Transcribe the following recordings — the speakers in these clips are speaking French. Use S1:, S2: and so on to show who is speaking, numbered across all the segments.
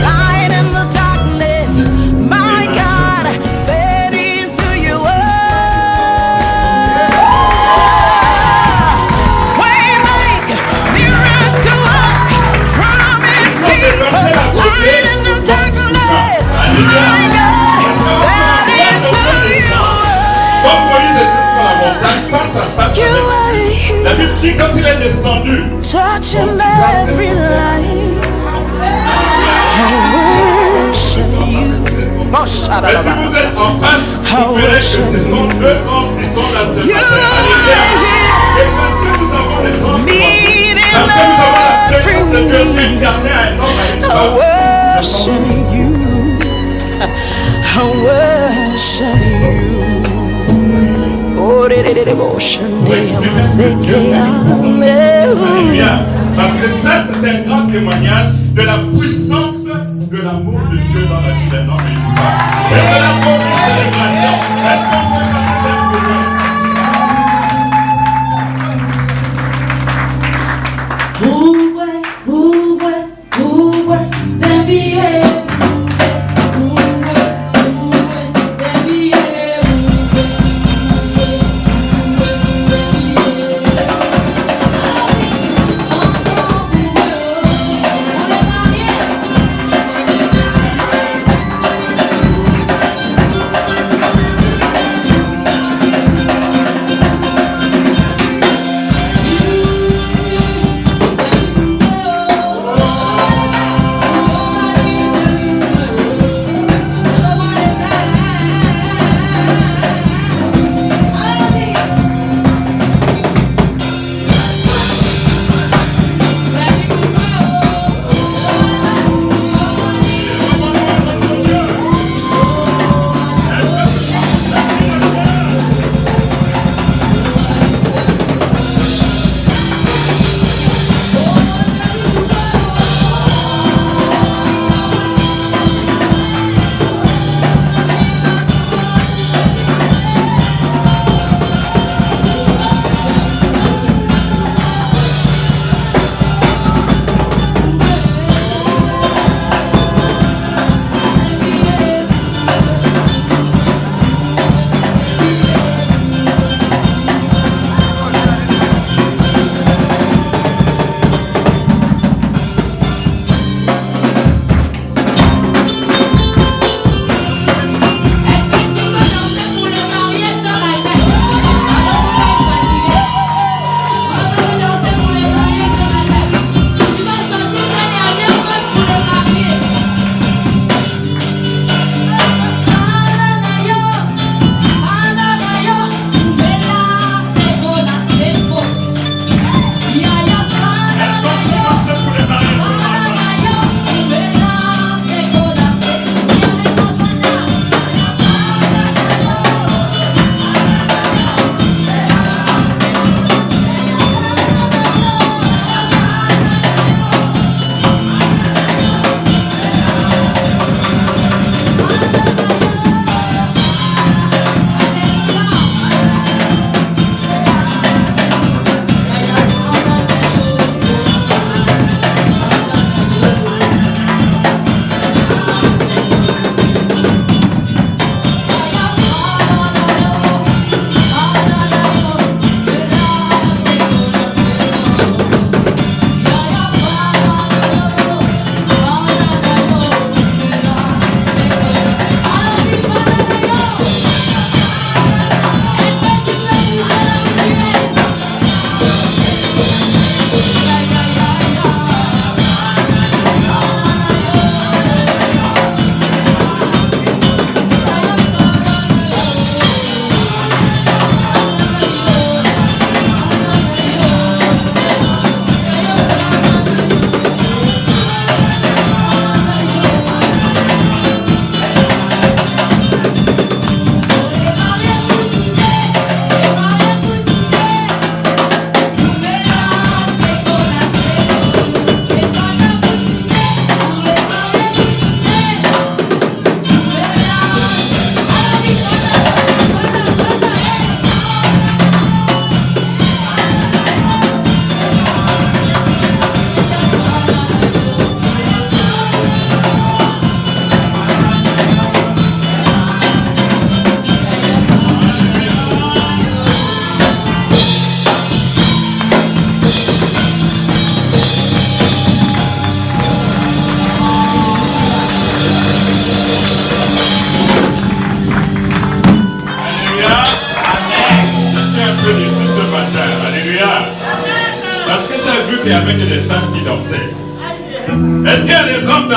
S1: light in the darkness. My God, that is who you are. Waymaker, miracle worker, promise keeper, light in the darkness. My God, that is who you are.
S2: Comme Moïse était sur la montagne face à face avec Dieu. La Bible dit quand il est descendu,
S1: touching every life. I worship you.
S2: mais si vous êtes en face, vous verrez que ce sont deux anges qui sont là ce matin. Alléluia. Et parce que nous avons les anges, parce que nous avons la présence de Dieu incarnée à un homme, à une
S1: I
S2: femme,
S1: worship you. I worship you. Oh,
S2: Alléluia. Parce que ça, c'est un grand témoignage de la puissance de l'amour de Dieu dans la vie d'un homme et d'une femme. Et de la première célébration. Est-ce qu'on peut chanter pour eux?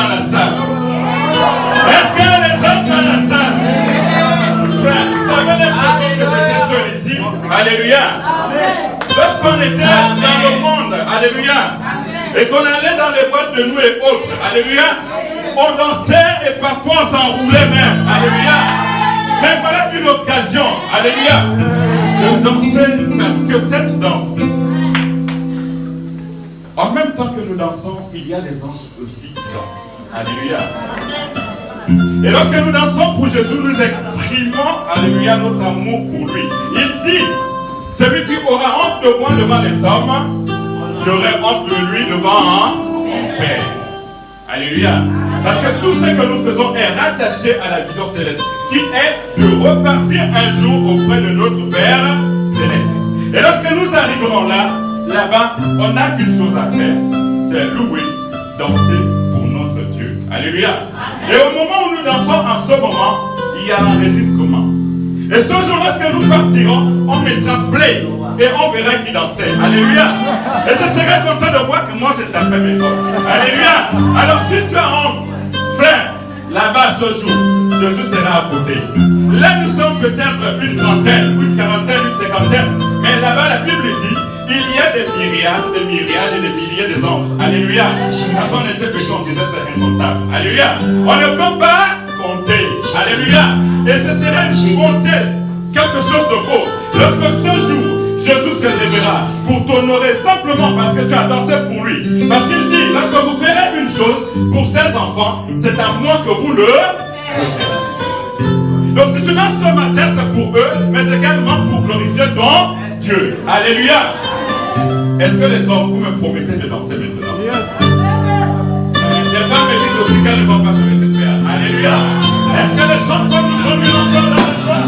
S2: dans la salle? Est-ce qu'il y a des hommes dans la salle? Ça avait l'impression que j'étais seul ici. Alléluia. Lorsqu'on était dans le monde, alléluia, et qu'on allait dans les boîtes de nuit et autres, alléluia, on dansait et parfois on s'enroulait même, alléluia. Mais voilà une occasion, alléluia, de danser parce que cette danse, en même temps que nous dansons, il y a des anges aussi qui dansent. Alléluia. Et lorsque nous dansons pour Jésus, nous exprimons, alléluia, notre amour pour lui. Il dit, celui qui aura honte de moi devant les hommes, j'aurai honte de lui devant mon Père. Alléluia. Parce que tout ce que nous faisons est rattaché à la vision céleste, qui est de repartir un jour auprès de notre Père céleste. Et lorsque nous arriverons là-bas, on n'a qu'une chose à faire, c'est louer, danser pour notre Dieu. Alléluia. Et au moment où nous dansons, en ce moment, il y a l'enregistrement. Et ce jour, lorsque nous partirons, on mettra play et on verra qui dansait. Alléluia. Et je serai content de voir que moi j'ai tapé mes corps. Alléluia. Alors si tu as honte, frère, là-bas ce jour, Jésus sera à côté. Là nous sommes peut-être une trentaine, une quarantaine, une cinquantaine. Mais là-bas la Bible dit, il y a des myriades et des milliers des anges. Alléluia. Quand on était petit, on disait c'est incontable. Alléluia. On ne peut pas compter. Alléluia. Et ce serait compter quelque chose de beau. Lorsque ce jour, Jésus se révélera pour t'honorer simplement parce que tu as dansé pour lui. Parce qu'il dit, lorsque vous verrez une chose pour ses enfants, c'est à moi que vous le faites. Donc si tu danses ce matin, c'est pour eux, mais c'est également pour glorifier ton Dieu. Alléluia. Est-ce que les hommes, vous me promettez de danser maintenant? Les femmes me disent aussi qu'elles ne vont pas se laisser faire. Alléluia. Est-ce que les gens peuvent nous conduire encore dans l'histoire?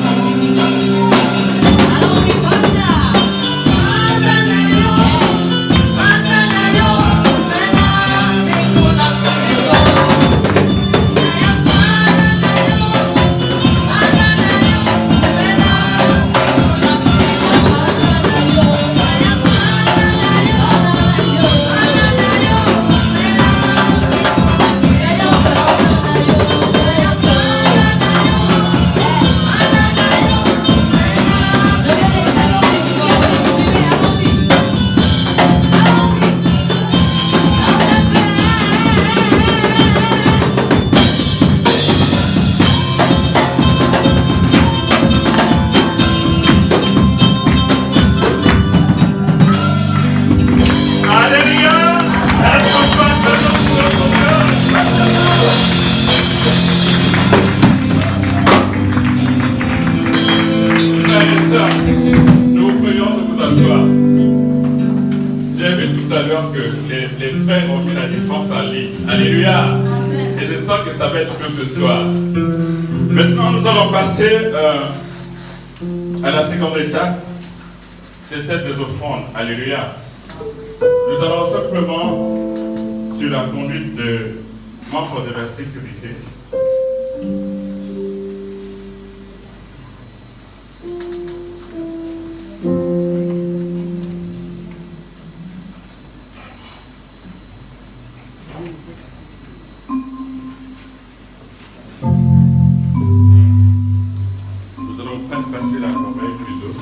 S2: Nous vous prions de vous asseoir. J'ai vu tout à l'heure que les frères ont mis la défense en ligne. Alléluia. Et je sens que ça va être ce soir. Maintenant, nous allons passer à la seconde étape. C'est celle des offrandes. Alléluia. Nous allons simplement, sur la conduite de membres de la sécurité, passer la corbeille plutôt.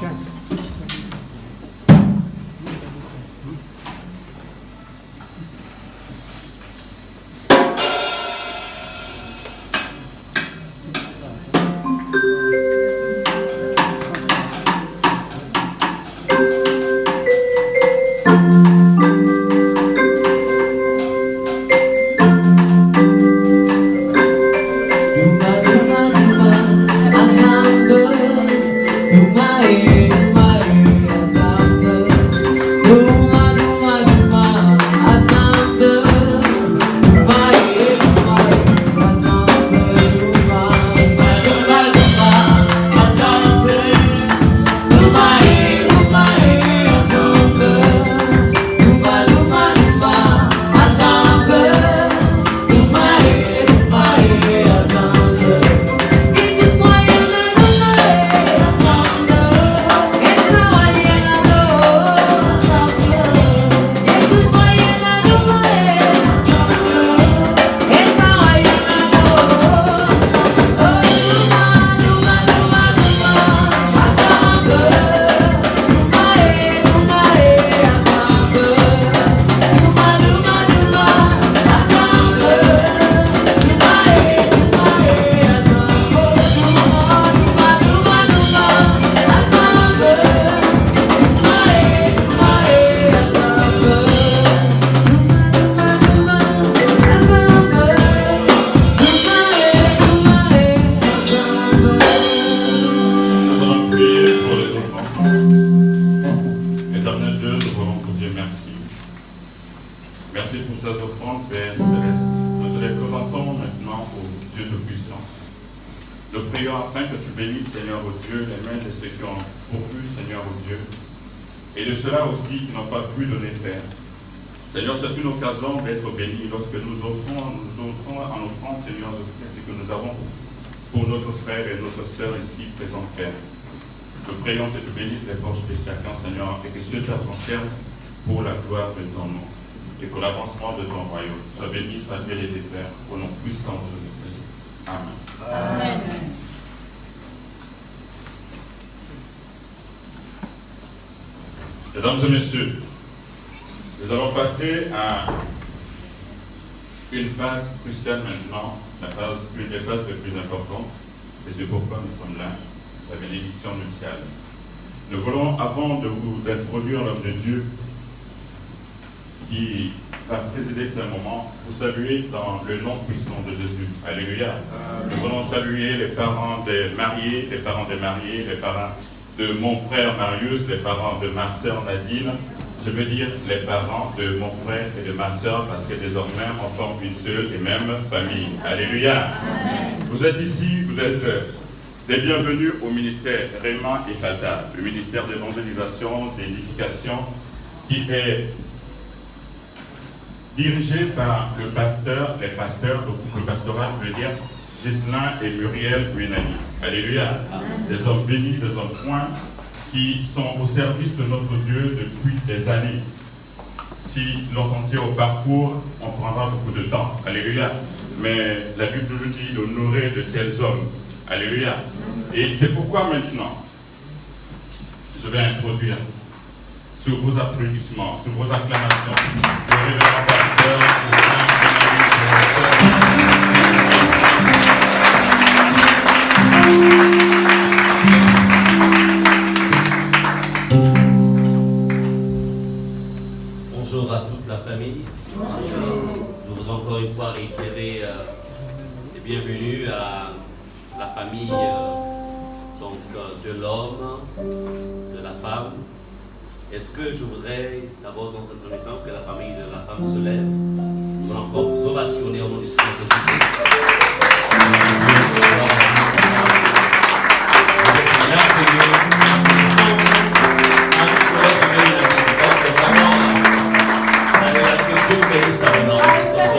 S2: Nous prions afin que tu bénisses, Seigneur, au Dieu, les mains de ceux qui ont pourvu, Seigneur, au Dieu, et de ceux-là aussi qui n'ont pas pu donner Père. Seigneur, c'est une occasion d'être bénis lorsque nous offrons en offrande, Seigneur, ce que nous avons pour notre frère et notre sœur ici présents, Père. Nous prions que tu bénisses les poches de chacun, Seigneur, et que ceux-là t'en servent pour la gloire de ton nom et pour l'avancement de ton royaume. Sois béni, sois béni des Pères, au nom puissant de Jésus-Christ. Amen.
S3: Amen.
S2: Mesdames et messieurs, nous allons passer à une phase cruciale maintenant, une des phases les plus importantes, et c'est pourquoi nous sommes là, la bénédiction nuptiale. Nous voulons, avant de vous introduire l'homme de Dieu qui va présider ce moment, vous saluer dans le nom puissant de Jésus. Alléluia. Nous voulons saluer les parents des mariés, les parents des mariés, les parents de mon frère Marius, les parents de ma sœur Nadine. Je veux dire les parents de mon frère et de ma sœur, parce que désormais on forme une seule et même famille. Alléluia. Vous êtes ici, vous êtes des bienvenus au ministère Réma et Fata, le ministère d'évangélisation, d'édification, qui est dirigé par le pasteur, les pasteurs, donc le pastorat veut dire Ghislain et Muriel Buenani. Alléluia. Des hommes bénis, des hommes points, qui sont au service de notre Dieu depuis des années. Si l'on s'en tient au parcours, on prendra beaucoup de temps. Alléluia. Mais la Bible nous dit d'honorer de tels hommes. Alléluia. Et c'est pourquoi maintenant, je vais introduire sur vos applaudissements, sur vos acclamations, le révérend pasteur,
S4: Bonjour à toute la famille. Nous voudrais encore une fois réitérer les bienvenus à la famille de l'homme, de la femme. Est-ce que je voudrais d'abord dans un premier temps que la famille de la femme se lève? Nous allons encore vous ovationner au nom du Seigneur Jésus-Christ.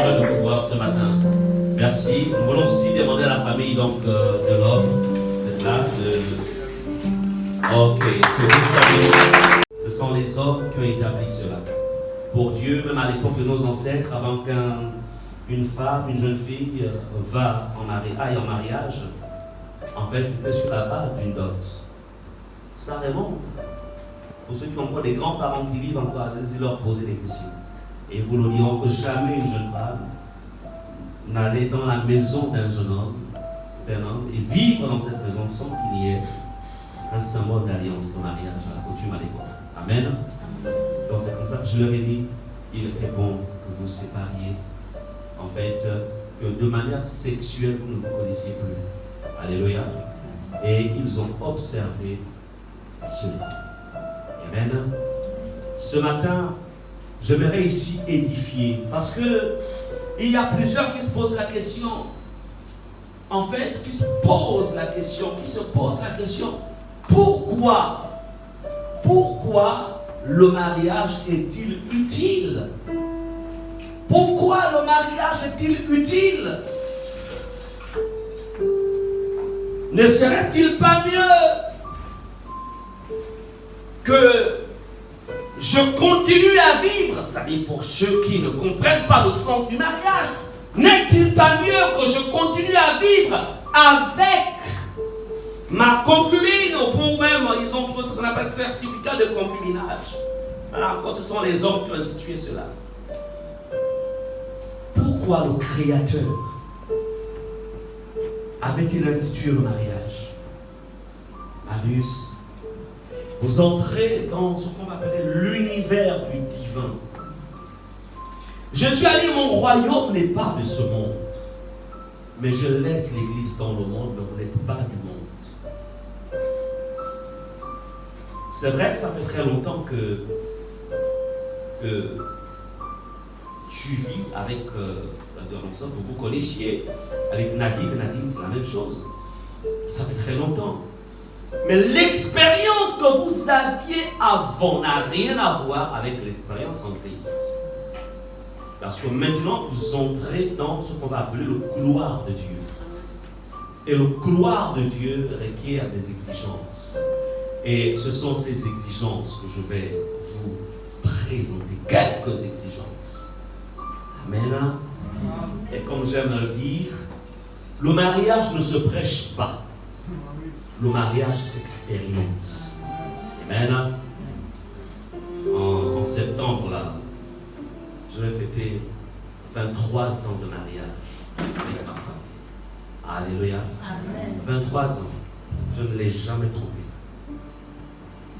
S4: De vous voir ce matin. Merci. Nous voulons aussi demander à la famille donc, de l'homme, vous êtes là, Ok, que vous savez, ce sont les hommes qui ont établi cela. Pour Dieu, même à l'époque de nos ancêtres, avant qu'une femme, une jeune fille aille en mariage, en fait, c'était sur la base d'une dot. Ça remonte. Pour ceux qui ont encore des grands-parents qui vivent encore, allez-y leur poser des questions. Et vous nous dirons que jamais une jeune femme n'allait dans la maison d'un homme et vivre dans cette maison sans qu'il y ait un symbole d'alliance de mariage à la coutume à l'époque. Amen. Donc c'est comme ça que je leur ai dit, il est bon que vous sépariez, en fait, que de manière sexuelle vous ne vous connaissiez plus. Alléluia. Et ils ont observé cela. Amen. Ce matin, j'aimerais ici édifier, parce que il y a plusieurs qui se posent la question, en fait, qui se posent la question, pourquoi le mariage est-il utile? Pourquoi le mariage est-il utile? Ne serait-il pas mieux que je continue à vivre, c'est-à-dire pour ceux qui ne comprennent pas le sens du mariage, n'est-il pas mieux que je continue à vivre avec ma concubine, au point où même ils ont trouvé ce qu'on appelle certificat de concubinage. Voilà, encore ce sont les hommes qui ont institué cela. Pourquoi le Créateur avait-il institué le mariage? Marius, vous entrez dans ce qu'on va appeler l'univers du divin. Je suis allé, mon royaume n'est pas de ce monde, mais je laisse l'église dans le monde, mais vous n'êtes pas du monde. C'est vrai que ça fait très longtemps que tu vis avec la que vous connaissiez, avec Nadine. Nadine, c'est la même chose. Ça fait très longtemps. Mais l'expérience que vous aviez avant n'a rien à voir avec l'expérience en Christ. Parce que maintenant, vous entrez dans ce qu'on va appeler le couloir de Dieu. Et le couloir de Dieu requiert des exigences. Et ce sont ces exigences que je vais vous présenter. Quelques exigences. Amen. Et comme j'aime le dire, le mariage ne se prêche pas. Le mariage s'expérimente. Amen. En septembre, là, je vais fêter 23 ans de mariage avec ma femme. Alléluia. Amen. 23 ans. Je ne l'ai jamais trompé.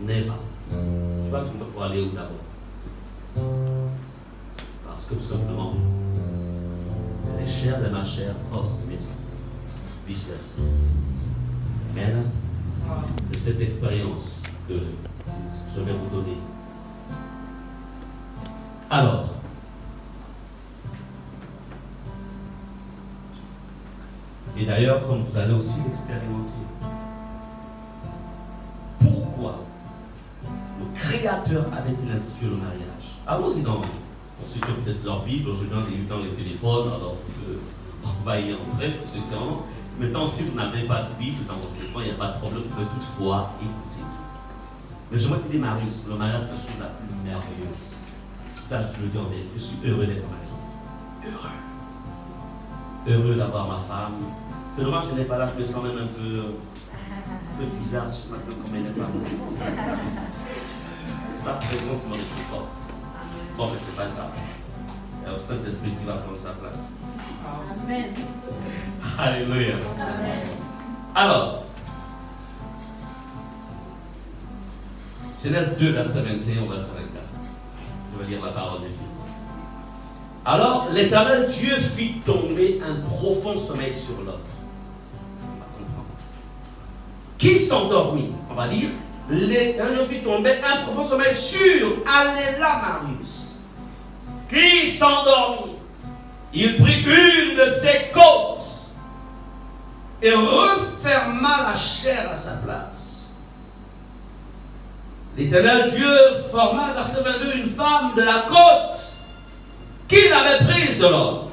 S4: Never. Tu vas tromper pour aller où d'abord? Parce que tout simplement, elle est chère de ma chair, os de mes os. Vice versa. Amen. C'est cette expérience que je vais vous donner. Alors, et d'ailleurs, comme vous allez aussi l'expérimenter, pourquoi le Créateur avait-il institué le mariage? Allons-y dans ceux qui ont peut-être leur Bible, aujourd'hui dans les téléphones, alors on va y entrer pour ceux qui en ont. Maintenant, si vous n'avez pas de Bible dans votre téléphone, il n'y a pas de problème, vous pouvez toutefois écouter. Mais je vais te dire, Marius, le mariage, c'est la chose la plus merveilleuse. Ça, je te le dis en vérité, je suis heureux d'être marié. Heureux d'avoir ma femme. C'est dommage, je n'ai pas là, je me sens même un peu bizarre ce matin, comme elle n'est pas là. Sa présence me réconforte. Bon, mais c'est pas grave. Il y a le Saint-Esprit qui va prendre sa place. Amen. Alléluia. Amen. Alors, Genèse 2, verset 21 au verset 24. Je vais lire la parole de Dieu. Alors, l'Éternel Dieu fit tomber un profond sommeil sur l'homme. On va comprendre. Qui s'endormit? On va dire, l'Éternel fit tomber un profond sommeil sur Alléla Marius. Qui s'endormit? Il prit une de ses côtes et referma la chair à sa place. L'Éternel Dieu forma, verset 22, une femme de la côte qu'il avait prise de l'homme.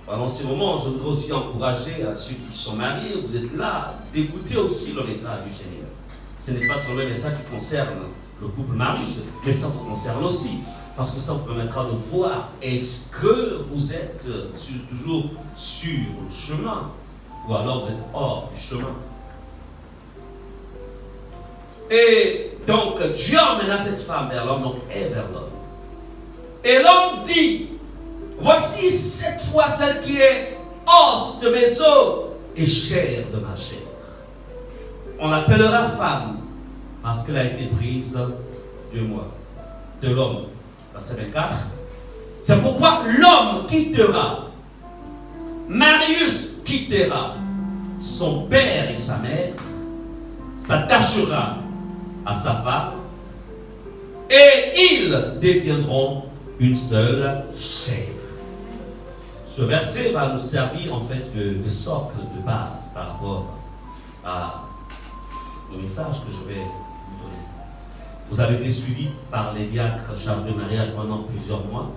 S4: Pendant ce moment, je voudrais aussi encourager à ceux qui sont mariés, vous êtes là, d'écouter aussi le message du Seigneur. Ce n'est pas seulement le message qui concerne le couple Marius, mais ça vous concerne aussi. Parce que ça vous permettra de voir est-ce que vous êtes toujours sur le chemin ou alors vous êtes hors du chemin. Et donc Dieu emmena cette femme vers l'homme, donc elle vers l'homme. Et l'homme dit, voici cette fois celle qui est os de mes os et chair de ma chair. On l'appellera femme parce qu'elle a été prise de moi, de l'homme. Verset 24. C'est pourquoi l'homme quittera, Marius quittera son père et sa mère, s'attachera à sa femme, et ils deviendront une seule chair. Ce verset va nous servir en fait de socle de base par rapport au message que je vais vous donner. Vous avez été suivis par les diacres chargés de mariage pendant plusieurs mois.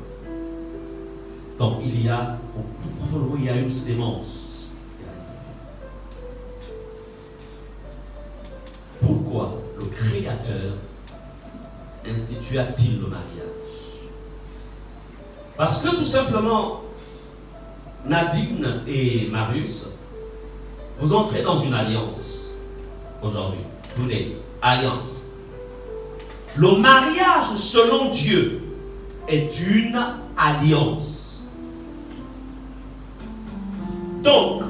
S4: Donc il y a, au plus profond de vous, il y a une sémence. Pourquoi le Créateur institua-t-il le mariage? Parce que tout simplement, Nadine et Marius, vous entrez dans une alliance aujourd'hui. Today, alliance. Le mariage selon Dieu est une alliance. Donc,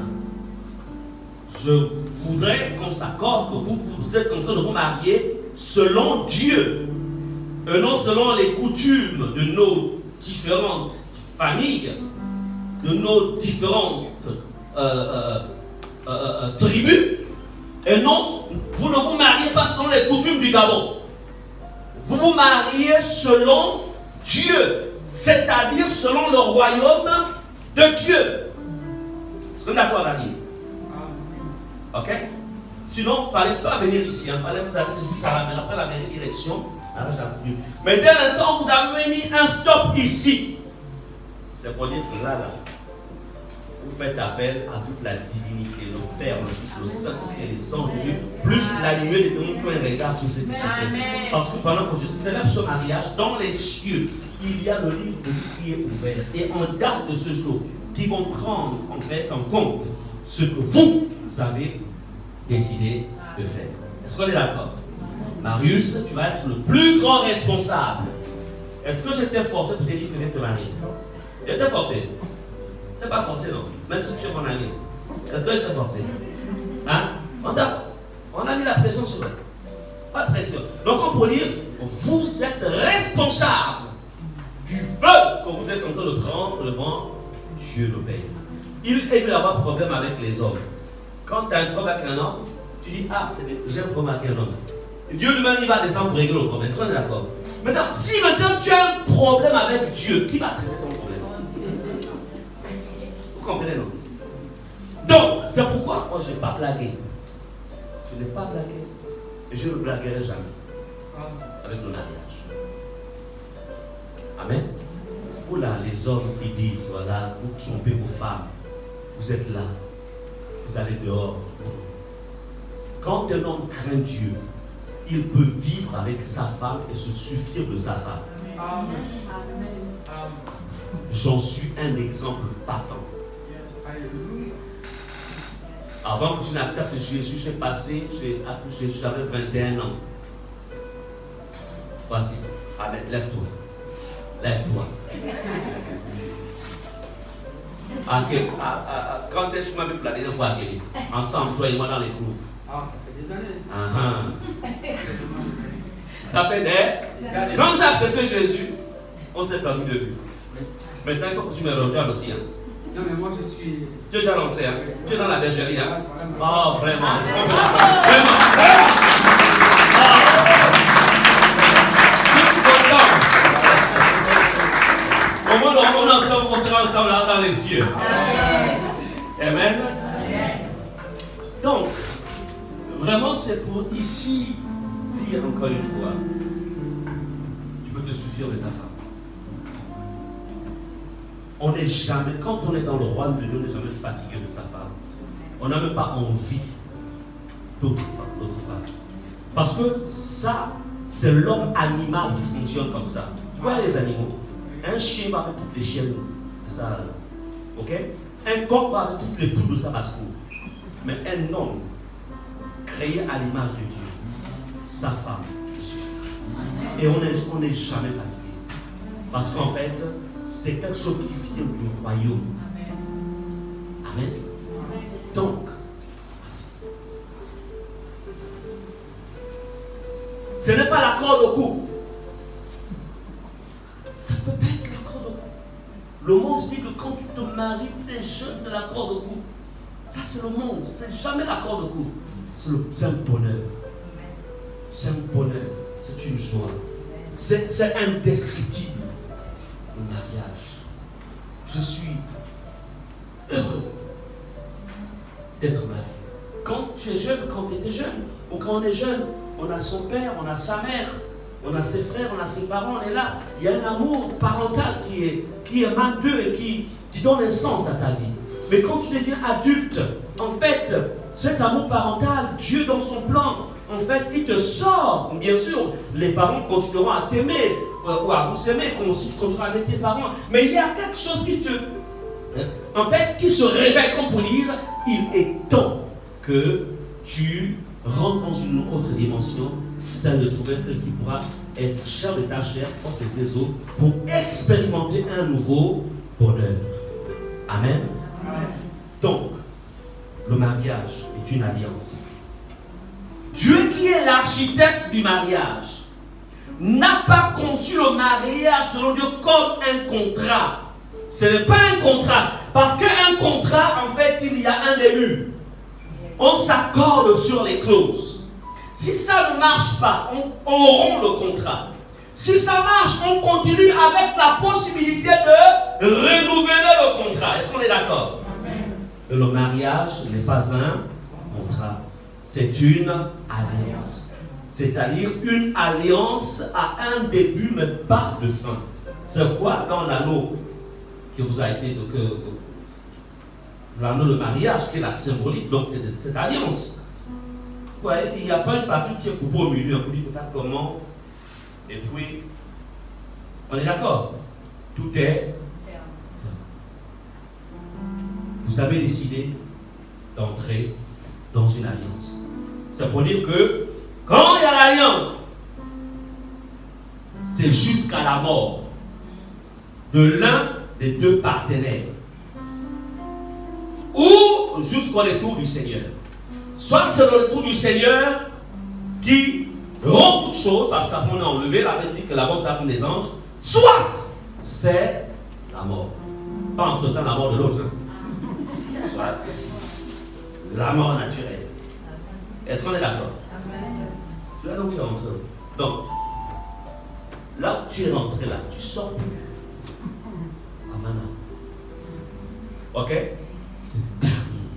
S4: je voudrais qu'on s'accorde que vous êtes en train de vous marier selon Dieu et non selon les coutumes de nos différentes familles, de nos différentes tribus. Et non, vous ne vous mariez pas selon les coutumes du Gabon. Vous vous mariez selon Dieu, c'est-à-dire selon le royaume de Dieu. Est-ce que vous êtes d'accord, Daniel? Ok? Sinon, il ne fallait pas venir ici. Il fallait vous arrêter juste après la mairie direction. Mais dès l'instant où vous avez mis un stop ici, c'est pour dire que là, vous faites appel à toute la divinité, le Père, le Fils, le Saint-Esprit et les anges de Dieu, plus la nuée des démons qui ont un regard sur ces personnes. Parce que pendant que je célèbre ce mariage, dans les cieux, il y a le livre de vie qui est ouvert. Et en date de ce jour, qui vont prendre en fait en compte ce que vous avez décidé de faire. Est-ce qu'on est d'accord? Marius, tu vas être le plus grand responsable. Est-ce que j'étais forcé pour te dire que tu venais te marier? J'étais forcé. C'est pas forcé, non. Même si tu es mon ami. Est-ce que j'étais forcé? Hein? On a mis la pression sur eux. Pas de pression. Donc on peut dire, vous êtes responsable du vœu que vous êtes en train de prendre devant Dieu le Père. Il peut avoir problème avec les hommes. Quand tu as un problème avec un homme, tu dis, ah, j'ai un problème avec un homme. Dieu lui-même, il va descendre pour régler le problème. Est-ce qu'on est d'accord? Maintenant, si maintenant tu as un problème avec Dieu, qui va traiter ton problème? Vous comprenez, non? Donc, c'est pourquoi moi je n'ai pas blagué. Je n'ai pas blagué. Et je ne blaguerai jamais. Avec le mariage. Amen. Vous là, les hommes qui disent, voilà, vous trompez vos femmes. Vous êtes là. Vous allez dehors. Quand un homme craint Dieu, il peut vivre avec sa femme et se suffire de sa femme. J'en suis un exemple patent. Avant que je n'accepte Jésus, j'ai passé, j'avais 21 ans. Voici. Amen. Lève-toi. Lève-toi. Quand est-ce que tu m'avais plané une fois, Kelly? Ensemble, toi et moi dans les groupes.
S3: Ah, ça fait des années.
S4: Ça fait des années. Quand j'ai accepté Jésus, on s'est perdu de vue. Maintenant, il faut que tu me rejoignes aussi. Hein.
S3: Non, mais moi je suis.
S4: Tu es déjà rentré, hein? Tu es dans la bergerie, hein? Oh, vraiment. Vraiment. Je suis content. Au moins, on sera ensemble là dans les cieux. Amen. Donc, vraiment, c'est pour ici dire encore une fois, tu peux te suffire de ta femme. On n'est jamais, quand on est dans le royaume de Dieu, on n'est jamais fatigué de sa femme. On n'a même pas envie d'autres femmes. Parce que ça, c'est l'homme animal qui fonctionne comme ça. Tu vois les animaux. Un chien va avec toutes les chiennes. Ça, ok? Un coq va avec toutes les poules de sa basse-cour. Mais un homme créé à l'image de Dieu, sa femme, et on n'est jamais fatigué. Parce qu'en fait, c'est quelque chose qui vient du royaume. Amen. Donc, ce n'est pas la corde au cou. Ça peut pas être la corde au cou. Le monde dit que quand tu te maries, tu es jeune, c'est la corde au cou. Ça, c'est le monde. C'est jamais la corde au cou. C'est un bonheur. C'est un bonheur. C'est une joie. C'est indescriptible. Le mariage. Je suis heureux d'être marié. Quand tu es jeune, quand tu étais jeune, ou quand on est jeune, on a son père, on a sa mère, on a ses frères, on a ses parents, on est là. Il y a un amour parental qui émane d'eux et qui donne un sens à ta vie. Mais quand tu deviens adulte, en fait, cet amour parental, Dieu dans son plan, en fait, il te sort. Bien sûr, les parents continueront à t'aimer, ou à vous aimer, comme si tu continueras avec tes parents. Mais il y a quelque chose qui qui se réveille, comme pour dire, il est temps que tu rentres dans une autre dimension, celle de trouver celle qui pourra être chair de ta chair, force de tes os, pour expérimenter un nouveau bonheur. Amen. Donc, le mariage est une alliance. Dieu qui est l'architecte du mariage n'a pas conçu le mariage selon Dieu comme un contrat. Ce n'est pas un contrat. Parce qu'un contrat, en fait, il y a un début. On s'accorde sur les clauses. Si ça ne marche pas, on rompt le contrat. Si ça marche, on continue avec la possibilité de renouveler le contrat. Est-ce qu'on est d'accord? Le mariage n'est pas un contrat. C'est une alliance. C'est-à-dire une alliance à un début, mais pas de fin. C'est quoi dans l'anneau que vous a été l'anneau de mariage qui est la symbolique, donc c'est cette alliance. Vous voyez, il n'y a pas une partie qui est coupée au milieu, on dit que ça commence et puis on est d'accord. Tout est. Vous avez décidé d'entrer dans une alliance. C'est pour dire que quand il y a l'alliance, c'est jusqu'à la mort de l'un des deux partenaires ou jusqu'au retour du Seigneur. Soit c'est le retour du Seigneur qui rend toutes choses, parce qu'après on a enlevé, la Bible dit que l'avant ça comme des anges, soit c'est la mort. Pas en sautant la mort de l'autre. Soit la mort naturelle. Est-ce qu'on est d'accord? C'est là où tu es rentré. Donc, là où tu es rentré, là, tu sors plus. Amana. Ok? C'est terminé.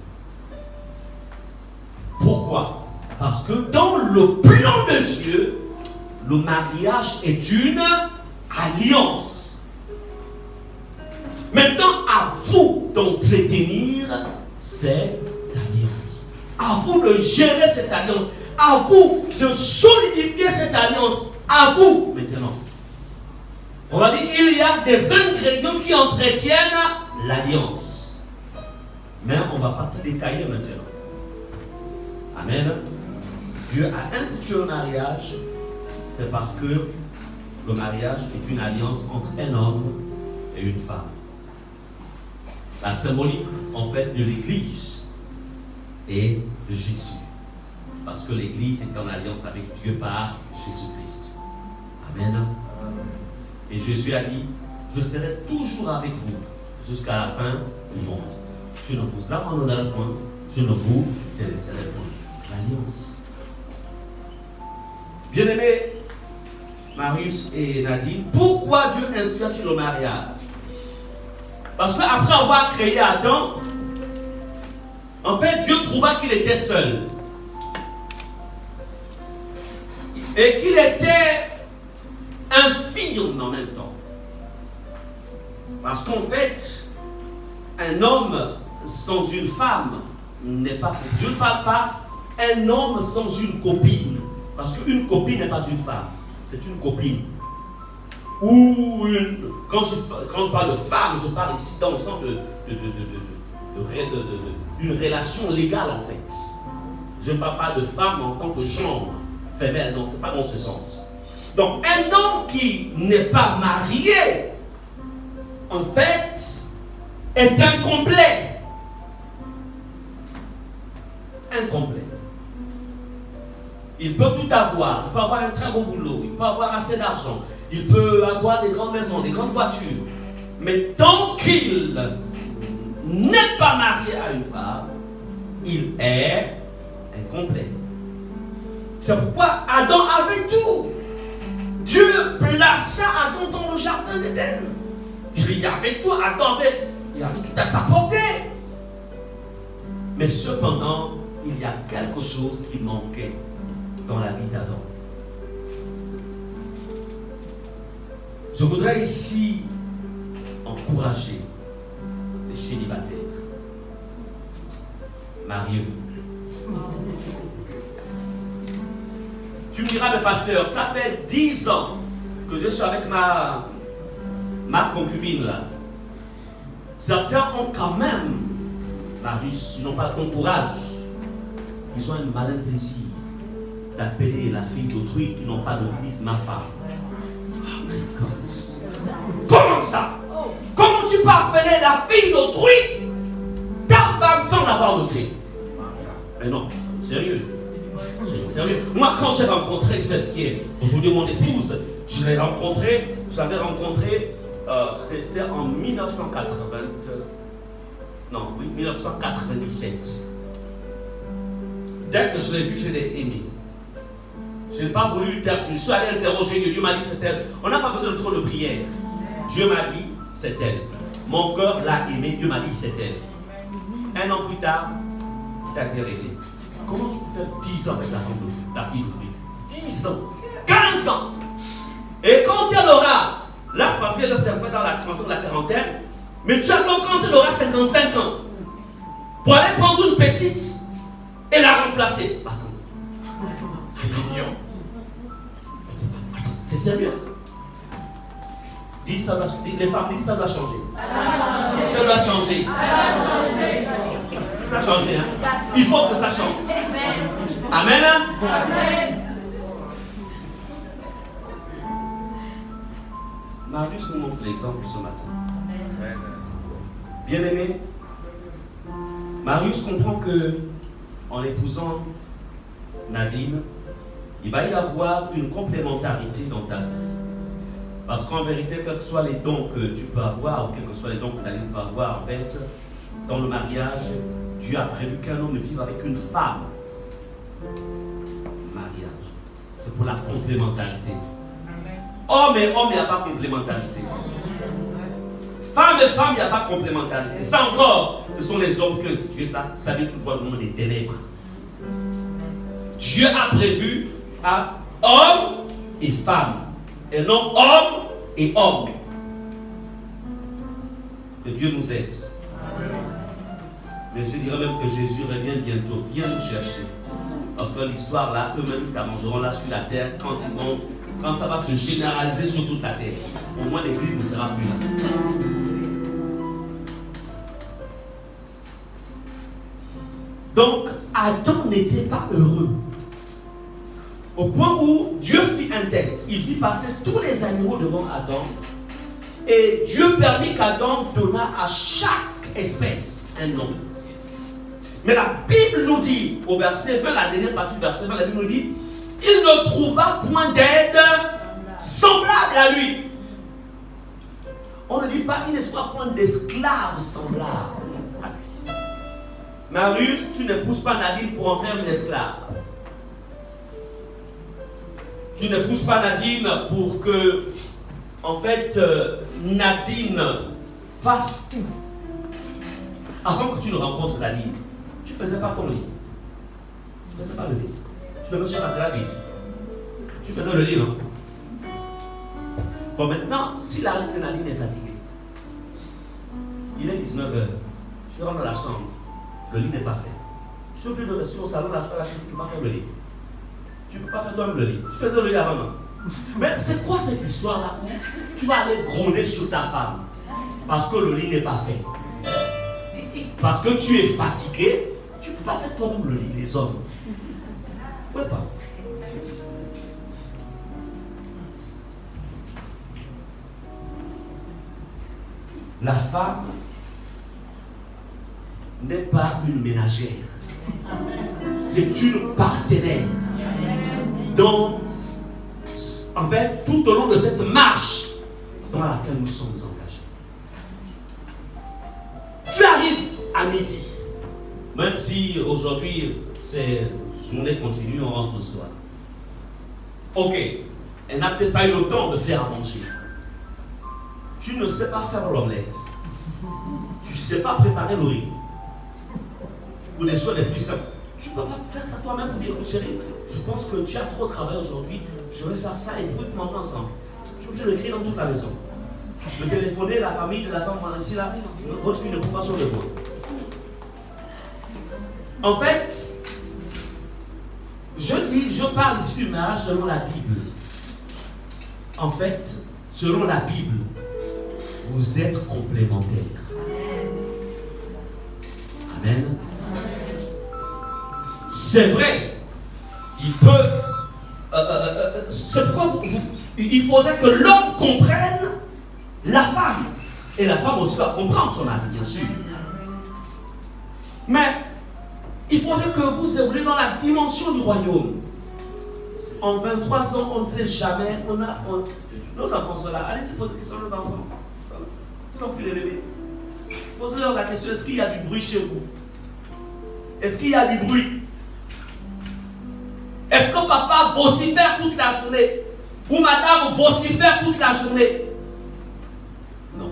S4: Pourquoi? Parce que dans le plan de Dieu, le mariage est une alliance. Maintenant, à vous d'entretenir cette alliance. À vous de gérer cette alliance. À vous de solidifier cette alliance. À vous, maintenant. On va dire, il y a des ingrédients qui entretiennent l'alliance. Mais on ne va pas tout détailler maintenant. Amen. Dieu a institué le mariage, c'est parce que le mariage est une alliance entre un homme et une femme. La symbolique, en fait, de l'Église et de Jésus. Parce que l'Église est en alliance avec Dieu par Jésus-Christ. Amen. Et Jésus a dit, je serai toujours avec vous jusqu'à la fin du monde. Je ne vous abandonnerai point, je ne vous délaisserai point. L'alliance. Bien-aimés, Marius et Nadine, pourquoi Dieu institue le mariage? Parce qu'après avoir créé Adam, en fait, Dieu trouva qu'il était seul. Et qu'il était infirme en même temps. Parce qu'en fait, un homme sans une femme n'est pas... Dieu ne parle pas un homme sans une copine. Parce qu'une copine n'est pas une femme. C'est une copine. Ou une... Quand je parle de femme, je parle ici dans le sens d'une relation légale en fait. Je ne parle pas de femme en tant que genre femelle. Non, ce n'est pas dans ce sens. Donc un homme qui n'est pas marié, en fait, est incomplet. Incomplet. Il peut tout avoir. Il peut avoir un très beau boulot. Il peut avoir assez d'argent. Il peut avoir des grandes maisons, des grandes voitures. Mais tant qu'il n'est pas marié à une femme, il est incomplet. C'est pourquoi Adam avait tout. Dieu plaça Adam dans le jardin d'Éden. Il y avait tout. Adam avait tout à sa portée. Mais cependant, il y a quelque chose qui manquait dans la vie d'Adam. Je voudrais ici encourager les célibataires. Mariez-vous. Tu me diras, mais pasteur, ça fait 10 ans que je suis avec ma concubine là. Certains ont quand même, Marius, ils n'ont pas ton courage. Ils ont un malin plaisir d'appeler la fille d'autrui qui n'ont pas d'église ma femme. Oh my God. Comment ça? Comment tu peux appeler la fille d'autrui ta femme sans l'avoir notée? Mais non, sérieux. Sérieux. Moi, quand j'ai rencontré celle qui est aujourd'hui mon épouse, je l'avais rencontrée, c'était en 1997. Dès que je l'ai vue, je l'ai aimée. Je n'ai pas voulu taire, je suis allé interroger Dieu. Dieu m'a dit c'est elle. On n'a pas besoin de trop de prière. Dieu m'a dit c'est elle. Mon cœur l'a aimée, Dieu m'a dit c'est elle. Un an plus tard, tout a été réglé. Comment tu peux faire 10 ans avec la femme d'autrui, la fille d'autrui? 10 ans, 15 ans. Et quand elle aura, là c'est parce qu'elle doit être dans la trentaine, la quarantaine, mais tu attends quand elle aura 55 ans pour aller prendre une petite et la remplacer. Attends, c'est mignon. C'est sérieux. Dis ça doit, les femmes disent ça doit changer. Ça doit changer. Ça a changé, hein? Il faut que ça change. Amen. Amen. Marius nous montre l'exemple ce matin. Bien-aimé, Marius comprend que en épousant Nadine, il va y avoir une complémentarité dans ta vie. Parce qu'en vérité, quels que soient les dons que tu peux avoir, ou quels que soient les dons que Nadine peut avoir, en fait, dans le mariage, Dieu a prévu qu'un homme vive avec une femme. Mariage, c'est pour la complémentarité. Homme et homme, il n'y a pas de complémentarité. Femme et femme, il n'y a pas de complémentarité. Ça encore, ce sont les hommes qui ont institué ça. Ça vient toujours au nom des ténèbres. Dieu a prévu à homme et femme, et non homme et homme. Que Dieu nous aide. Mais je dirais même que Jésus revient bientôt. Viens nous chercher. Parce que l'histoire là, eux-mêmes s'arrangeront là sur la terre quand ça va se généraliser sur toute la terre. Au moins l'église ne sera plus là. Donc Adam n'était pas heureux. Au point où Dieu fit un test. Il fit passer tous les animaux devant Adam. Et Dieu permit qu'Adam donna à chaque espèce un nom. Mais la Bible nous dit, au verset 20, la dernière partie du verset 20, la Bible nous dit, il ne trouva point d'aide semblable à lui. On ne dit pas, il ne trouva point d'esclave semblable à lui. Marius, tu n'épouses pas Nadine pour en faire une esclave. Tu n'épouses pas Nadine pour que, en fait, Nadine fasse tout. Avant que tu ne rencontres Nadine, tu ne faisais pas ton lit. Tu ne faisais pas le lit. Tu le mets sur la gravite. Tu faisais le lit, non? Bon, maintenant, si la Nadine est fatiguée, il est 19h, tu rentres dans la chambre, le lit n'est pas fait. Tu es obligé de rester au salon, tu ne peux pas faire le lit. Tu ne peux pas faire toi-même le lit. Tu faisais le lit avant, non? Mais c'est quoi cette histoire-là où tu vas aller gronder sur ta femme parce que le lit n'est pas fait? Parce que tu es fatigué, tu ne peux pas faire toi-même le lit, les hommes. Vous ne pouvez pas. La femme n'est pas une ménagère. C'est une partenaire. Donc, en fait, tout au long de cette marche dans laquelle nous sommes engagés. Tu arrives à midi, même si aujourd'hui c'est journée continue, on rentre le soir. Ok, elle n'a peut-être pas eu le temps de faire à manger. Tu ne sais pas faire l'omelette. Tu ne sais pas préparer le riz. Pour des choses les plus simples. Tu ne peux pas faire ça toi-même pour dire, chérie, je pense que tu as trop travaillé aujourd'hui, je vais faire ça et vous pouvez manger ensemble. Je suis obligé de crier dans toute la maison. De téléphoner la famille de la femme ici là, votre fille ne peut pas sur le bois. En fait, je parle ici du mariage selon la Bible. En fait, selon la Bible, vous êtes complémentaires. Amen. C'est vrai. Il peut. C'est pourquoi il faudrait que l'homme comprenne la femme. Et la femme aussi doit comprendre son mari, bien sûr. Mais il faudrait que vous évoluiez dans la dimension du royaume. En 23 ans, on ne sait jamais. Nos enfants sont là. Allez-y, posez des questions à nos enfants. Sans plus les bébés. Posez-leur la question, est-ce qu'il y a du bruit chez vous? Est-ce qu'il y a du bruit? Est-ce que papa vocifère toute la journée? Ou madame vocifère toute la journée? Non.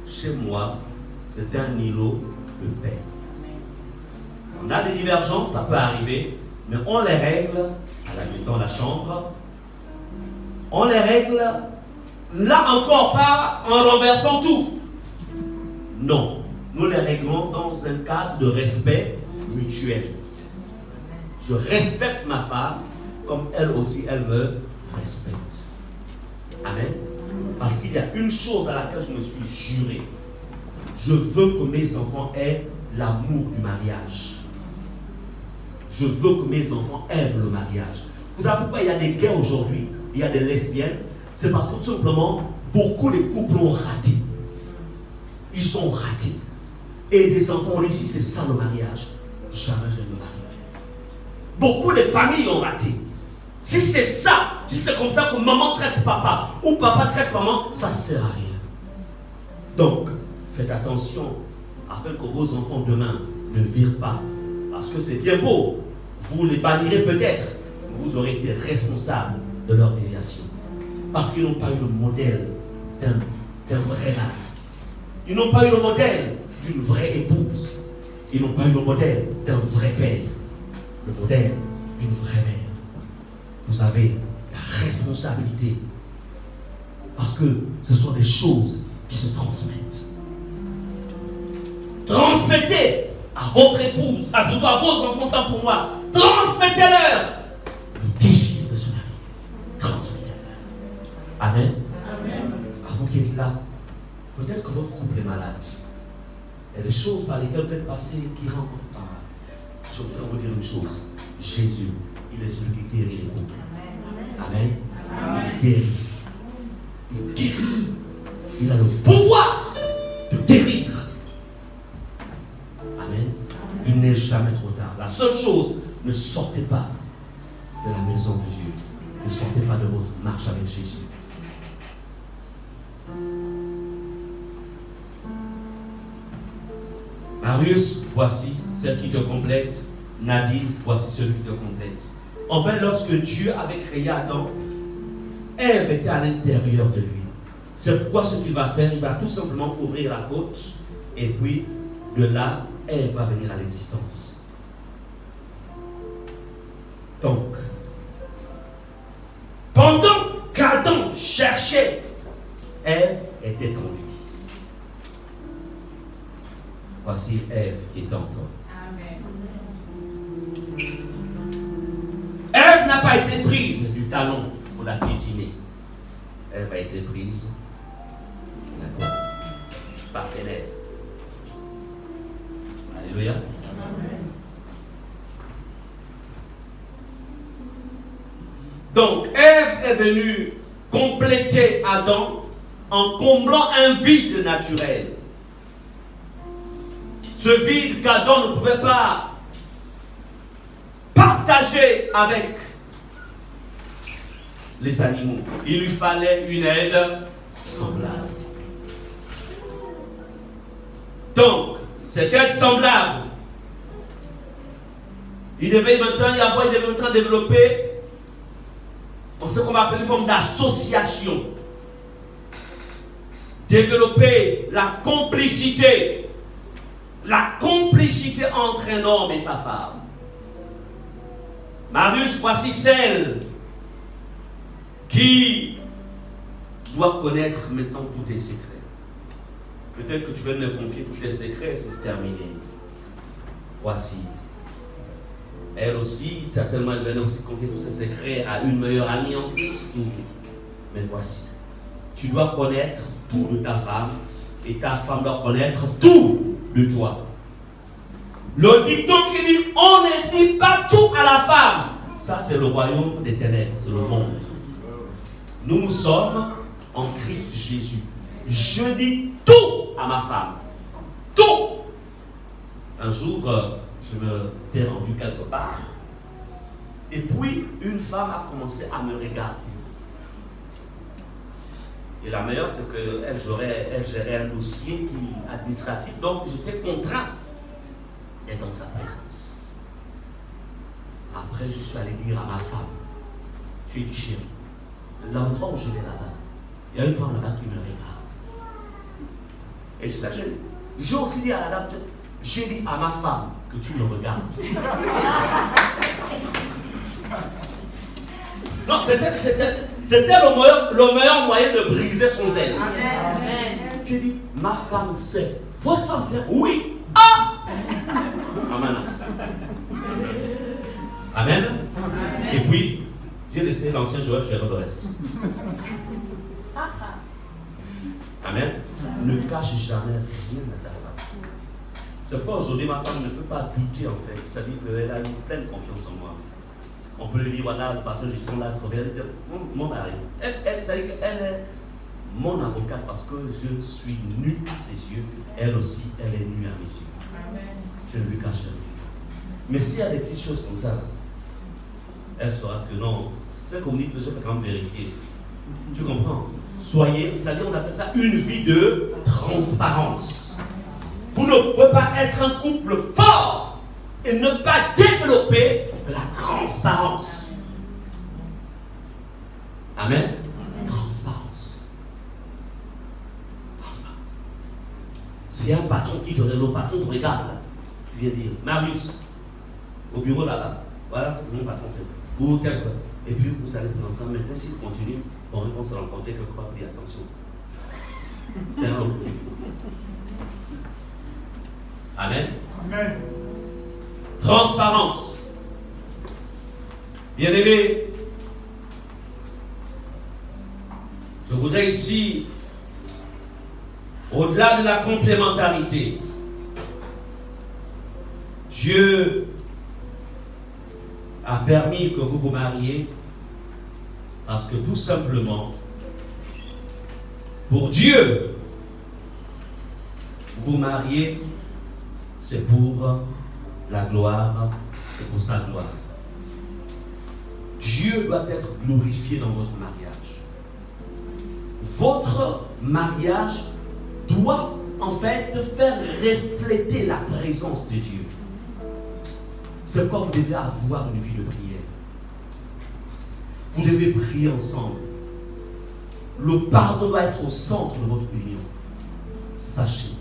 S4: Chez moi, c'est un îlot de paix. On a des divergences, ça peut arriver, mais on les règle dans la chambre. On les règle, là encore pas en renversant tout. Non, nous les réglons dans un cadre de respect mutuel. Je respecte ma femme comme elle aussi, elle me respecte. Amen. Parce qu'il y a une chose à laquelle je me suis juré. Je veux que mes enfants aient l'amour du mariage. Je veux que mes enfants aiment le mariage. Vous savez pourquoi il y a des gays aujourd'hui? Il y a des lesbiennes. C'est parce que tout simplement, beaucoup de couples ont raté. Ils sont ratés. Et des enfants ont dit, si c'est ça le mariage, jamais je ne me marierai. Beaucoup de familles ont raté. Si c'est ça, si c'est comme ça que maman traite papa, ou papa traite maman, ça ne sert à rien. Donc, faites attention, afin que vos enfants demain ne virent pas. Parce que c'est bien beau, vous les bannirez peut-être, vous aurez été responsable de leur déviation. Parce qu'ils n'ont pas eu le modèle d'un vrai mari. Ils n'ont pas eu le modèle d'une vraie épouse. Ils n'ont pas eu le modèle d'un vrai père. Le modèle d'une vraie mère. Vous avez la responsabilité. Parce que ce sont des choses qui se transmettent. Transmettez à votre épouse, à vos enfants, tant pour moi. Transmettez-leur le désir de se marier. Transmettez-leur. Amen. Amen. À vous qui êtes là, peut-être que votre couple est malade. Il y a des choses par lesquelles vous êtes passés qui rendent votre part. Je voudrais vous dire une chose. Jésus, il est celui qui guérit les couples. Amen. Amen. Il guérit. Il guérit. Il a le pouvoir de guérir. Amen. Il n'est jamais trop tard. La seule chose, ne sortez pas de la maison de Dieu. Ne sortez pas de votre marche avec Jésus. Marius, voici celle qui te complète. Nadine, voici celui qui te complète. Enfin, lorsque Dieu avait créé Adam, Ève était à l'intérieur de lui. C'est pourquoi ce qu'il va faire, il va tout simplement ouvrir la côte, et puis de là, Ève va venir à l'existence. Donc, pendant qu'Adam cherchait, Ève était en lui. Voici Ève qui est en toi.
S5: Amen.
S4: Ève n'a pas été prise du talon pour la piétiner. Ève a été prise par ténèbres. Alléluia. Amen. Donc, Ève est venue compléter Adam en comblant un vide naturel. Ce vide qu'Adam ne pouvait pas partager avec les animaux. Il lui fallait une aide semblable. Donc, cette aide semblable, il devait maintenant développer ce qu'on va appeler une forme d'association. Développer la complicité. La complicité entre un homme et sa femme. Marius, voici celle qui doit connaître maintenant tous tes secrets. Peut-être que tu veux me confier tous tes secrets, c'est terminé. Voici. Elle aussi, certainement, elle venait aussi confier tous ses secrets à une meilleure amie en Christ. Mais voici. Tu dois connaître tout de ta femme et ta femme doit connaître tout de toi. Le dicton qui dit on ne dit pas tout à la femme, ça c'est le royaume des ténèbres, c'est le monde. Nous sommes en Christ Jésus. Je dis tout à ma femme. Tout. Un jour, je me suis rendu quelque part. Et puis, une femme a commencé à me regarder. Et la meilleure, c'est qu'elle gérait un dossier administratif. Donc, j'étais contraint d'être dans sa présence. Après, je suis allé dire à ma femme, je lui ai dit, chérie, l'endroit où je vais là-bas, il y a une femme là-bas qui me regarde. Et c'est ça que j'ai aussi dit à la dame, j'ai dit à ma femme que tu me regardes. Non, c'était le meilleur moyen de briser son zèle. J'ai dit, ma femme sait. Votre femme sait? Oui. Ah! Amen. Amen. Et puis, j'ai laissé l'ancien Joël gérer le reste. Amen. Ne cache jamais rien à ta femme. C'est pas aujourd'hui, ma femme ne peut pas douter en fait. Ça dit qu'elle a une pleine confiance en moi. On peut le lire, voilà, le passage du sang là, mon mari. Ça dit qu'elle est mon avocate parce que je suis nu à ses yeux. Elle aussi, elle est nue à mes yeux. Je ne lui cache rien. Mais s'il y a des petites choses comme ça, elle saura que non, c'est qu'on dit que je peux quand même vérifier. Tu comprends? Soyez, c'est-à-dire on appelle ça une vie de transparence. Vous ne pouvez pas être un couple fort et ne pas développer la transparence. Amen. Transparence. Transparence. C'est un patron qui te regarde, le patron te regarde là. Tu viens dire, Marius, au bureau là-bas, voilà ce que mon patron fait. Ou tel quoi. Et puis vous allez prendre ensemble. Maintenant, s'il continue, on se rencontrer quelque part, puis attention. Amen. Amen. Transparence. Bien-aimés, je voudrais ici, au-delà de la complémentarité, Dieu a permis que vous vous mariez parce que tout simplement, pour Dieu, vous mariez, c'est pour la gloire, c'est pour sa gloire. Dieu doit être glorifié dans votre mariage. Votre mariage doit en fait faire refléter la présence de Dieu. C'est pourquoi vous devez avoir une vie de prière. Vous devez prier ensemble. Le pardon doit être au centre de votre union. Sachez.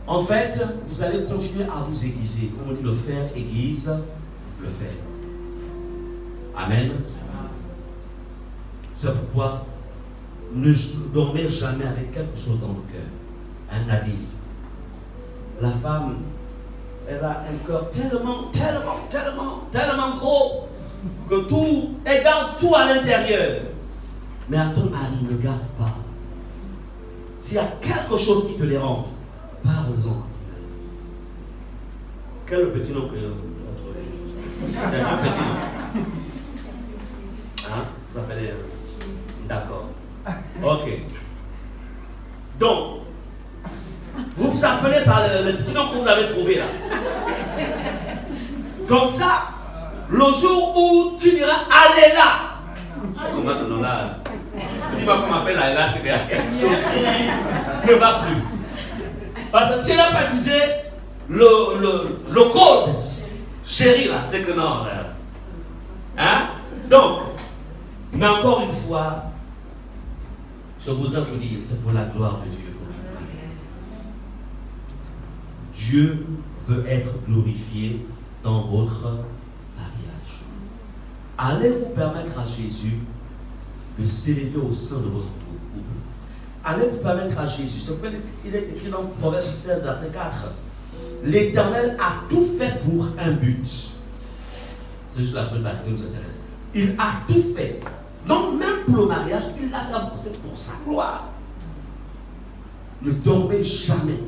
S4: En fait, vous allez continuer à vous aiguiser. Comme on dit, le fer aiguise le fer. Amen. C'est pourquoi ne dormez jamais avec quelque chose dans le cœur. Un Nadir. La femme, elle a un cœur tellement gros que tout, elle garde tout à l'intérieur. Mais à ton mari, ne garde pas. S'il y a quelque chose qui te dérange, parle-en. Quel est le petit nom que vous avez trouvé? C'est un petit nom. Hein? Vous appelez. D'accord. Ok. Donc, vous vous appelez par le petit nom que vous avez trouvé là. Comme ça, le jour où tu diras allez là. Comment non là? Si ma femme m'appelle allez là, c'est quelque chose qui ne va plus. Parce que si elle n'a pas utilisé le code chéri là, c'est que non. Hein? Donc, mais encore une fois, je voudrais vous dire, c'est pour la gloire de Dieu. Dieu veut être glorifié dans votre mariage. Allez vous permettre à Jésus de s'élever au sein de votre couple. Allez vous permettre à Jésus. C'est pourquoi il est écrit dans Proverbe 16, verset 4. L'Éternel a tout fait pour un but. C'est juste la première partie qui nous intéresse. Il a tout fait. Donc même pour le mariage, il l'a fait pour sa gloire. Ne dormez jamais.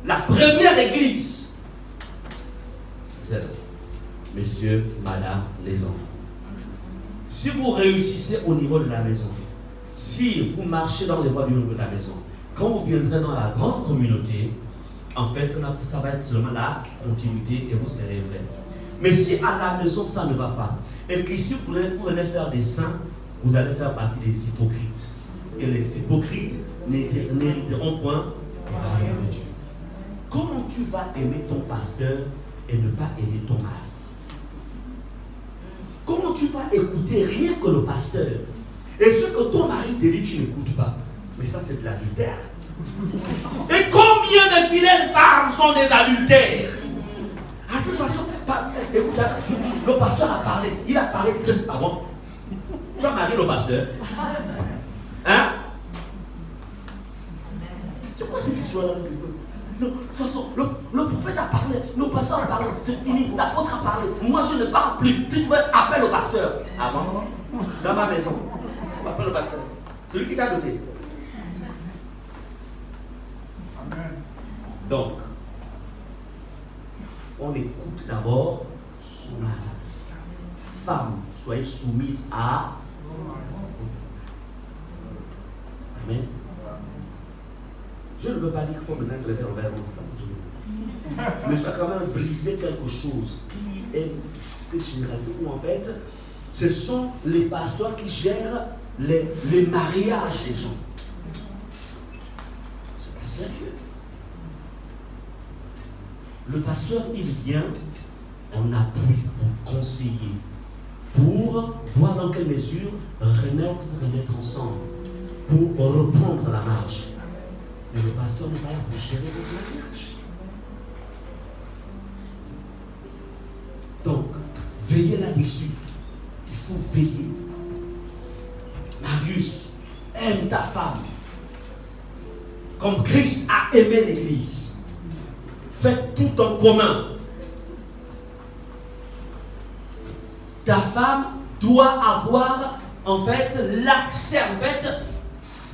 S4: La première église, c'est messieurs, madame, les enfants. Si vous réussissez au niveau de la maison, si vous marchez dans les voies du niveau de la maison, quand vous viendrez dans la grande communauté, en fait, ça va être seulement la continuité et vous serez vrai. Mais si à la maison ça ne va pas, et que si vous venez faire des saints, vous allez faire partie des hypocrites. Et les hypocrites n'hériteront point du royaume de Dieu. Comment tu vas aimer ton pasteur et ne pas aimer ton mari? Comment tu vas écouter rien que le pasteur? Et ce que ton mari te dit, tu n'écoutes pas. Mais ça, c'est de l'adultère. Et combien de fidèles femmes sont des adultères. Ah, de toute façon, écoute, le pasteur a parlé. Il a parlé. Ah bon? Tu vas marier le pasteur? Hein? C'est quoi cette histoire-là? Non, de toute façon, le prophète a parlé, le pasteur a parlé, c'est fini, l'apôtre a parlé, moi je ne parle plus. Si tu veux, appelle le pasteur. Ah bon? Dans ma maison, on appelle le pasteur. C'est lui qui t'a doté.
S2: Amen.
S4: Donc, on écoute d'abord son mari. Femme, soyez soumise à. Amen. Je ne veux pas dire qu'il faut maintenant que les pères envers moi, c'est pas ça que je veux dire. Mais je vais quand même briser quelque chose qui est cette génération où en fait, ce sont les pasteurs qui gèrent les mariages des gens. C'est pas sérieux. Le pasteur, il vient en appui pour conseiller, pour voir dans quelle mesure remettre ensemble, pour reprendre la marche. Mais le pasteur n'est pas là pour gérer votre mariage. Donc, veillez là-dessus. Il faut veiller. Marius, aime ta femme. Comme Christ a aimé l'Église. Faites tout en commun. Ta femme doit avoir, en fait, l'accès, en fait,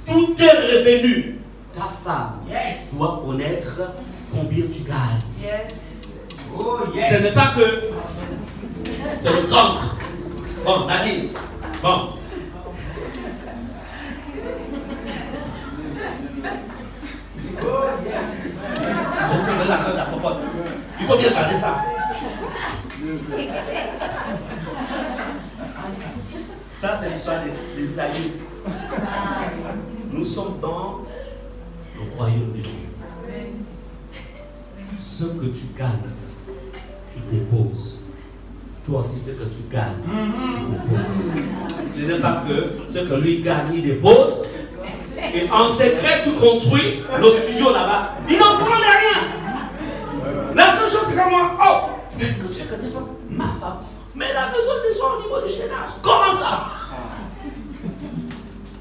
S4: tout est revenu. Ta femme doit connaître combien tu gagnes.
S3: Yes. Oh, yes.
S4: Ce n'est pas que c'est le 30. Bon, David. Bon.
S3: Oh, yes.
S4: On fait de l'argent de la popote. Il faut bien garder ça. Ça, c'est l'histoire des aïeux. Nous sommes dans le royaume de Dieu. Ce que tu gagnes, tu déposes. Toi aussi, ce que tu gagnes, tu déposes. Ce n'est pas que ce que lui gagne, il dépose. Et en secret, tu construis le studio là-bas. Il n'en prend rien. La seule chose, c'est comme moi. Oh, mais c'est le secrétaire, ma femme. Mais elle a besoin des gens au niveau du chaînage. Comment ça?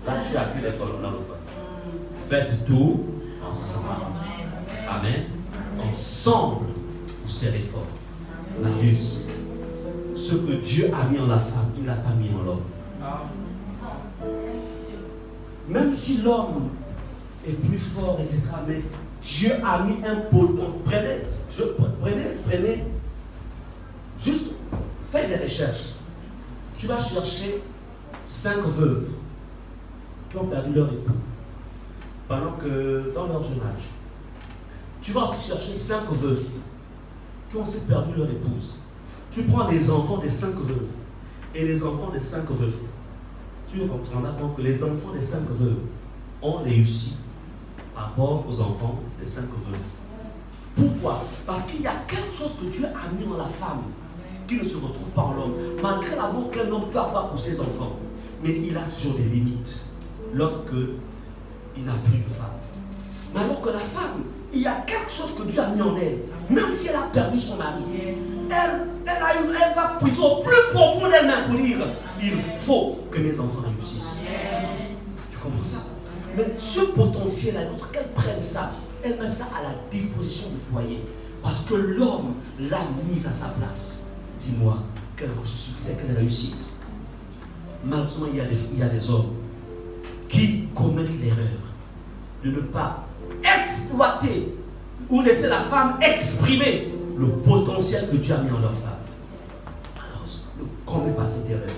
S4: Là, tu attires les folles dans le feu. Faites tout ensemble. Amen. Ensemble, vous serez forts. Marius, ce que Dieu a mis en la femme, il n'a pas mis en l'homme. Même si l'homme est plus fort, etc., mais Dieu a mis un bouton. Prenez, juste faites des recherches. Tu vas chercher 5 veuves qui ont perdu leur époux pendant que dans leur jeune âge. Tu vas aussi chercher 5 veuves qui ont aussi perdu leur épouse. Tu prends les enfants des 5 veuves et les enfants des 5 veuves. Tu comprendras compte que les enfants des 5 veuves ont réussi par rapport aux enfants des 5 veuves. Pourquoi? Parce qu'il y a quelque chose que Dieu a mis en la femme qui ne se retrouve pas en l'homme. Malgré l'amour qu'un homme peut avoir pour ses enfants, mais il a toujours des limites lorsque il n'a plus de femme. Mais alors que la femme, il y a quelque chose que Dieu a mis en elle, même si elle a perdu son mari. Elle va puiser au plus profond d'elle-même pour dire il faut que mes enfants réussissent. Tu comprends ça? Mais ce potentiel-là, qu'elle prenne ça, elle met ça à la disposition du foyer. Parce que l'homme l'a mise à sa place. Dis-moi, quel succès, quelle réussite. Malheureusement, il y a des hommes qui commettent l'erreur de ne pas exploiter ou laisser la femme exprimer le potentiel que Dieu a mis en leur femme. Alors, ne commets pas cette erreur.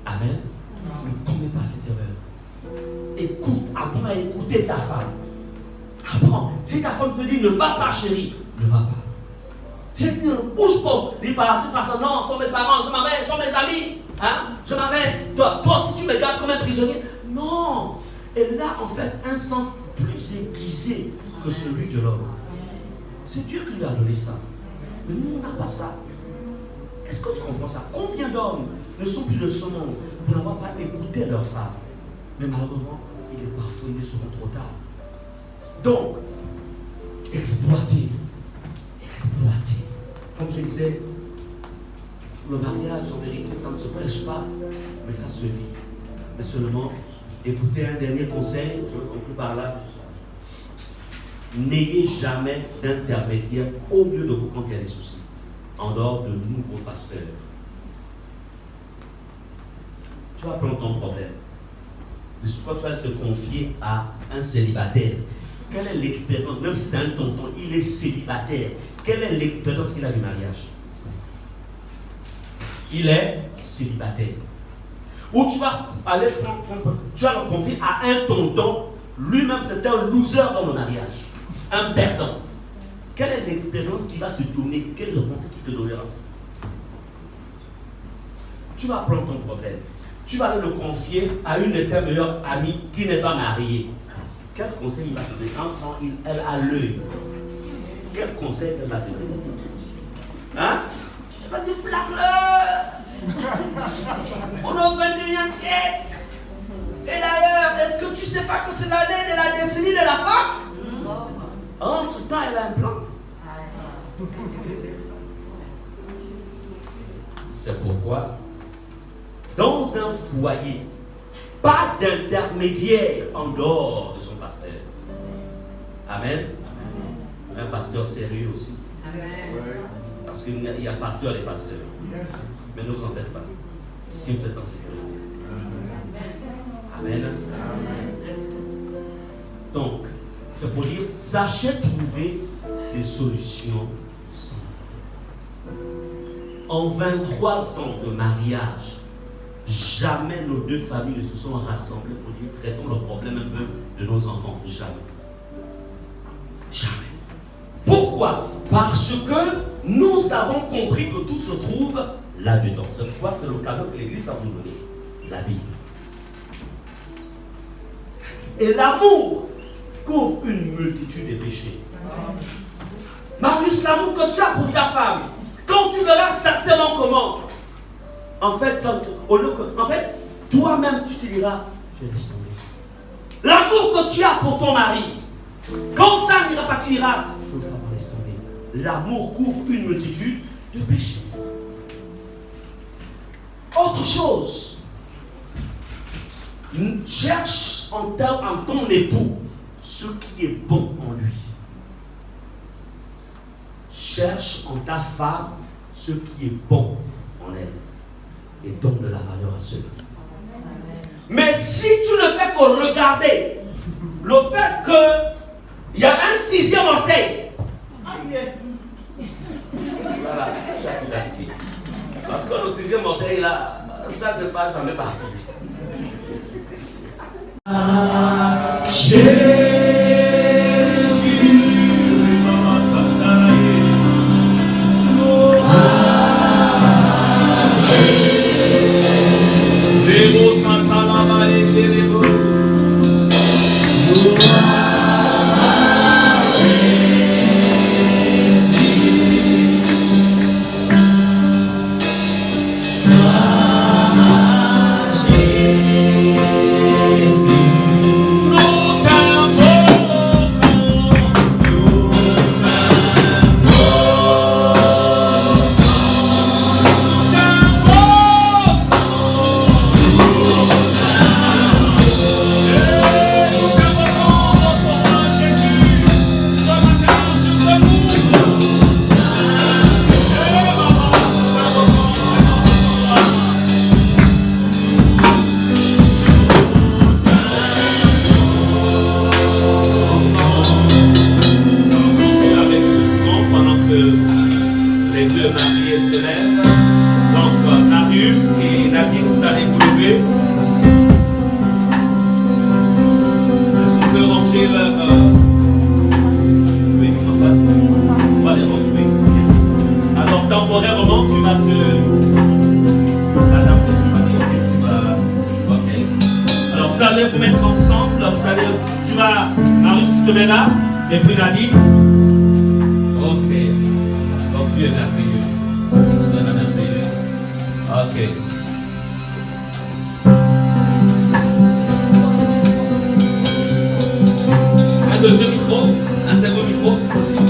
S4: Amen. Ne commets pas cette erreur. Écoute, apprends à écouter ta femme. Apprends. Si ta femme te dit ne va pas, chérie, ne va pas. Si elle dit ne bouge pas, dis pas de toute façon, non, ce sont mes parents, je m'en vais, ce sont mes amis. Hein? Je m'en vais. Toi, si tu me gardes comme un prisonnier, non. Elle a en fait un sens plus aiguisé que celui de l'homme. C'est Dieu qui lui a donné ça. Mais nous, on n'a pas ça. Est-ce que tu comprends ça? Combien d'hommes ne sont plus de ce monde pour n'avoir pas écouté leur femme? Mais malheureusement, il est parfois, ils seront trop tard. Donc, exploitez exploiter. Comme je disais, le mariage, en vérité, ça ne se prêche pas, mais ça se vit. Mais seulement, écoutez un dernier conseil, je vais conclure par là. N'ayez jamais d'intermédiaire au milieu de vous quand il y a des soucis, en dehors de nous, vos pasteurs. Tu vas prendre ton problème. De ce quoi tu vas te confier à un célibataire. Quelle est l'expérience, même si c'est un tonton, il est célibataire. Quelle est l'expérience qu'il a du mariage? Il est célibataire. Ou tu vas aller tu vas le confier à un tonton, lui-même c'est un loser dans le mariage, un perdant. Quelle est l'expérience qu'il va te donner? Quel est le conseil qu'il te donnera? Tu vas prendre ton problème. Tu vas le confier à une de tes meilleures amies qui n'est pas mariée. Quel conseil il va te donner? Quand elle a l'œil, quel conseil elle va te donner? Hein? Elle va te plaque-le! On est au 21e siècle! Et d'ailleurs, est-ce que tu ne sais pas que c'est l'année de la décennie de la femme? Entre-temps, elle a un plan. C'est pourquoi, dans un foyer, pas d'intermédiaire en dehors de son pasteur. Amen. Un pasteur sérieux aussi.
S5: Amen.
S4: Parce qu'il y a pasteur et pasteur.
S2: Yes.
S4: Mais ne vous en faites pas. Si vous êtes en sécurité. Amen. Donc, c'est pour dire, sachez trouver des solutions simples. En 23 ans de mariage, jamais nos deux familles ne se sont rassemblées pour dire traitons le problème un peu de nos enfants. Jamais. Jamais. Pourquoi? Parce que nous avons compris que tout se trouve là-dedans. Cette fois, c'est le cadeau que l'Église a nous donné. La Bible. Et l'amour couvre une multitude de péchés. Marius, l'amour que tu as pour ta femme, quand tu verras certainement comment, en fait, toi-même, tu te diras, je laisse tomber. L'amour que tu as pour ton mari, quand ça n'ira pas, tu diras, non, ça va laisser tomber. L'amour couvre une multitude de péchés. Autre chose, cherche en ton époux ce qui est bon en lui. Cherche en ta femme ce qui est bon en elle et donne de la valeur à cela. Mais si tu ne fais que regarder le fait qu'il y a un 6e orteil, voilà, tu as tout gaspillé. Parce que le 6e orteil là, ça ne va jamais partir. Et puis Nadine, ok, donc Dieu est merveilleux, c'est merveilleux, ok. Un deuxième micro, un second micro, c'est possible.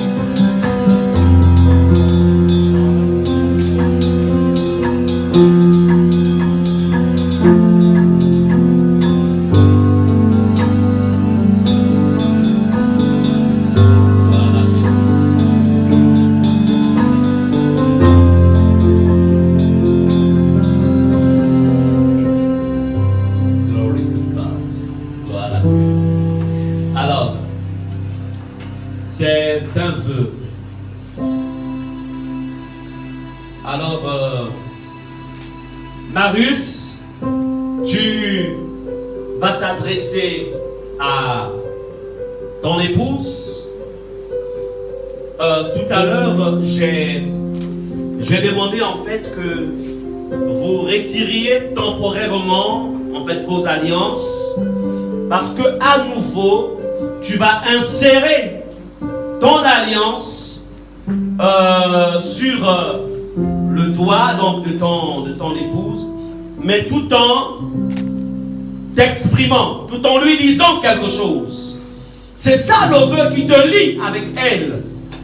S4: Alors, Marius, tu vas t'adresser à ton épouse. Tout à l'heure, j'ai demandé en fait que vous retiriez temporairement en fait vos alliances, parce que à nouveau tu vas insérer ton alliance sur le doigt donc de ton épouse, mais tout en t'exprimant, tout en lui disant quelque chose. C'est ça le vœu qui te lie avec elle.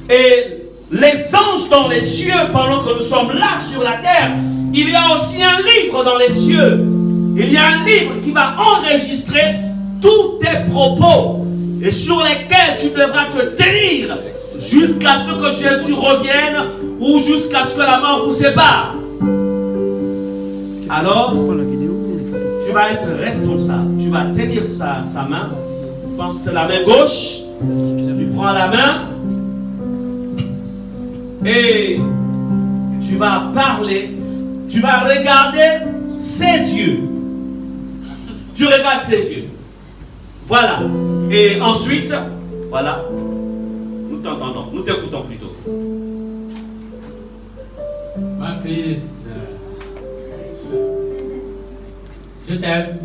S4: Et les anges dans les cieux, pendant que nous sommes là sur la terre, il y a aussi un livre dans les cieux. Il y a un livre qui va enregistrer tous tes propos et sur lesquels tu devras te tenir jusqu'à ce que Jésus revienne ou jusqu'à ce que la mort vous sépare. Alors, tu vas être responsable. Tu vas tenir sa main. Je pense que c'est la main gauche. Tu prends la main et tu vas parler. Tu vas regarder ses yeux. Tu regardes ses yeux. Voilà. Et ensuite, voilà. Nous t'entendons. Nous t'écoutons plutôt.
S5: Ma fils, je t'aime.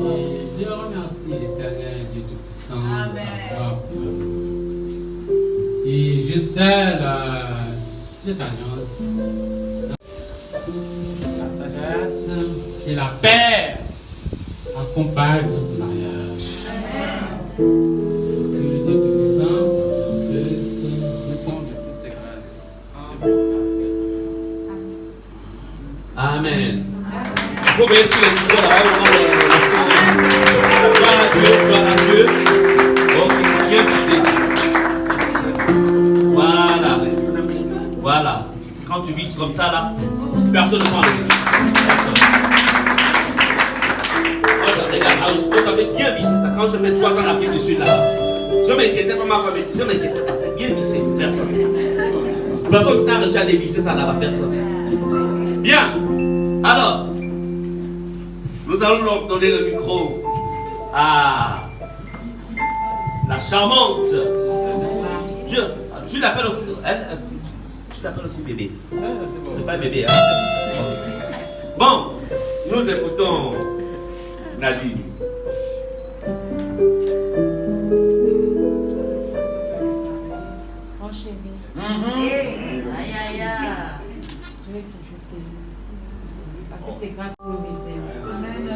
S5: Et je remercie l'Éternel Dieu Tout-Puissant. Et je scelle cette alliance. La sagesse et la paix accompagnent notre mariage. Que le Dieu Tout-Puissant puisse nous comble de toutes ses grâces.
S4: Amen. Il faut bien sûr les micros là-bas. Gloire à Dieu, gloire à Dieu. Oh, bien vissé. Voilà. Voilà. Quand tu visses comme ça là, personne ne prend les personne. Regarde, vous savez bien visser ça. Quand je fais 3 ans la pied dessus là, je m'inquiétais pas ma famille, je m'inquiétais pas. Bien vissé, personne. Personne n'a réussi à dévisser ça là-bas, personne. Bien. Alors, nous allons donc donner le micro à la charmante. Tu l'appelles aussi, tu l'appelles aussi bébé. C'est pas bébé, hein? Bon, nous écoutons Nadine.
S6: Mon chéri. Aïe, aïe, aïe. Je vais toujours te dire. Parce que c'est grâce au viseur. Amen.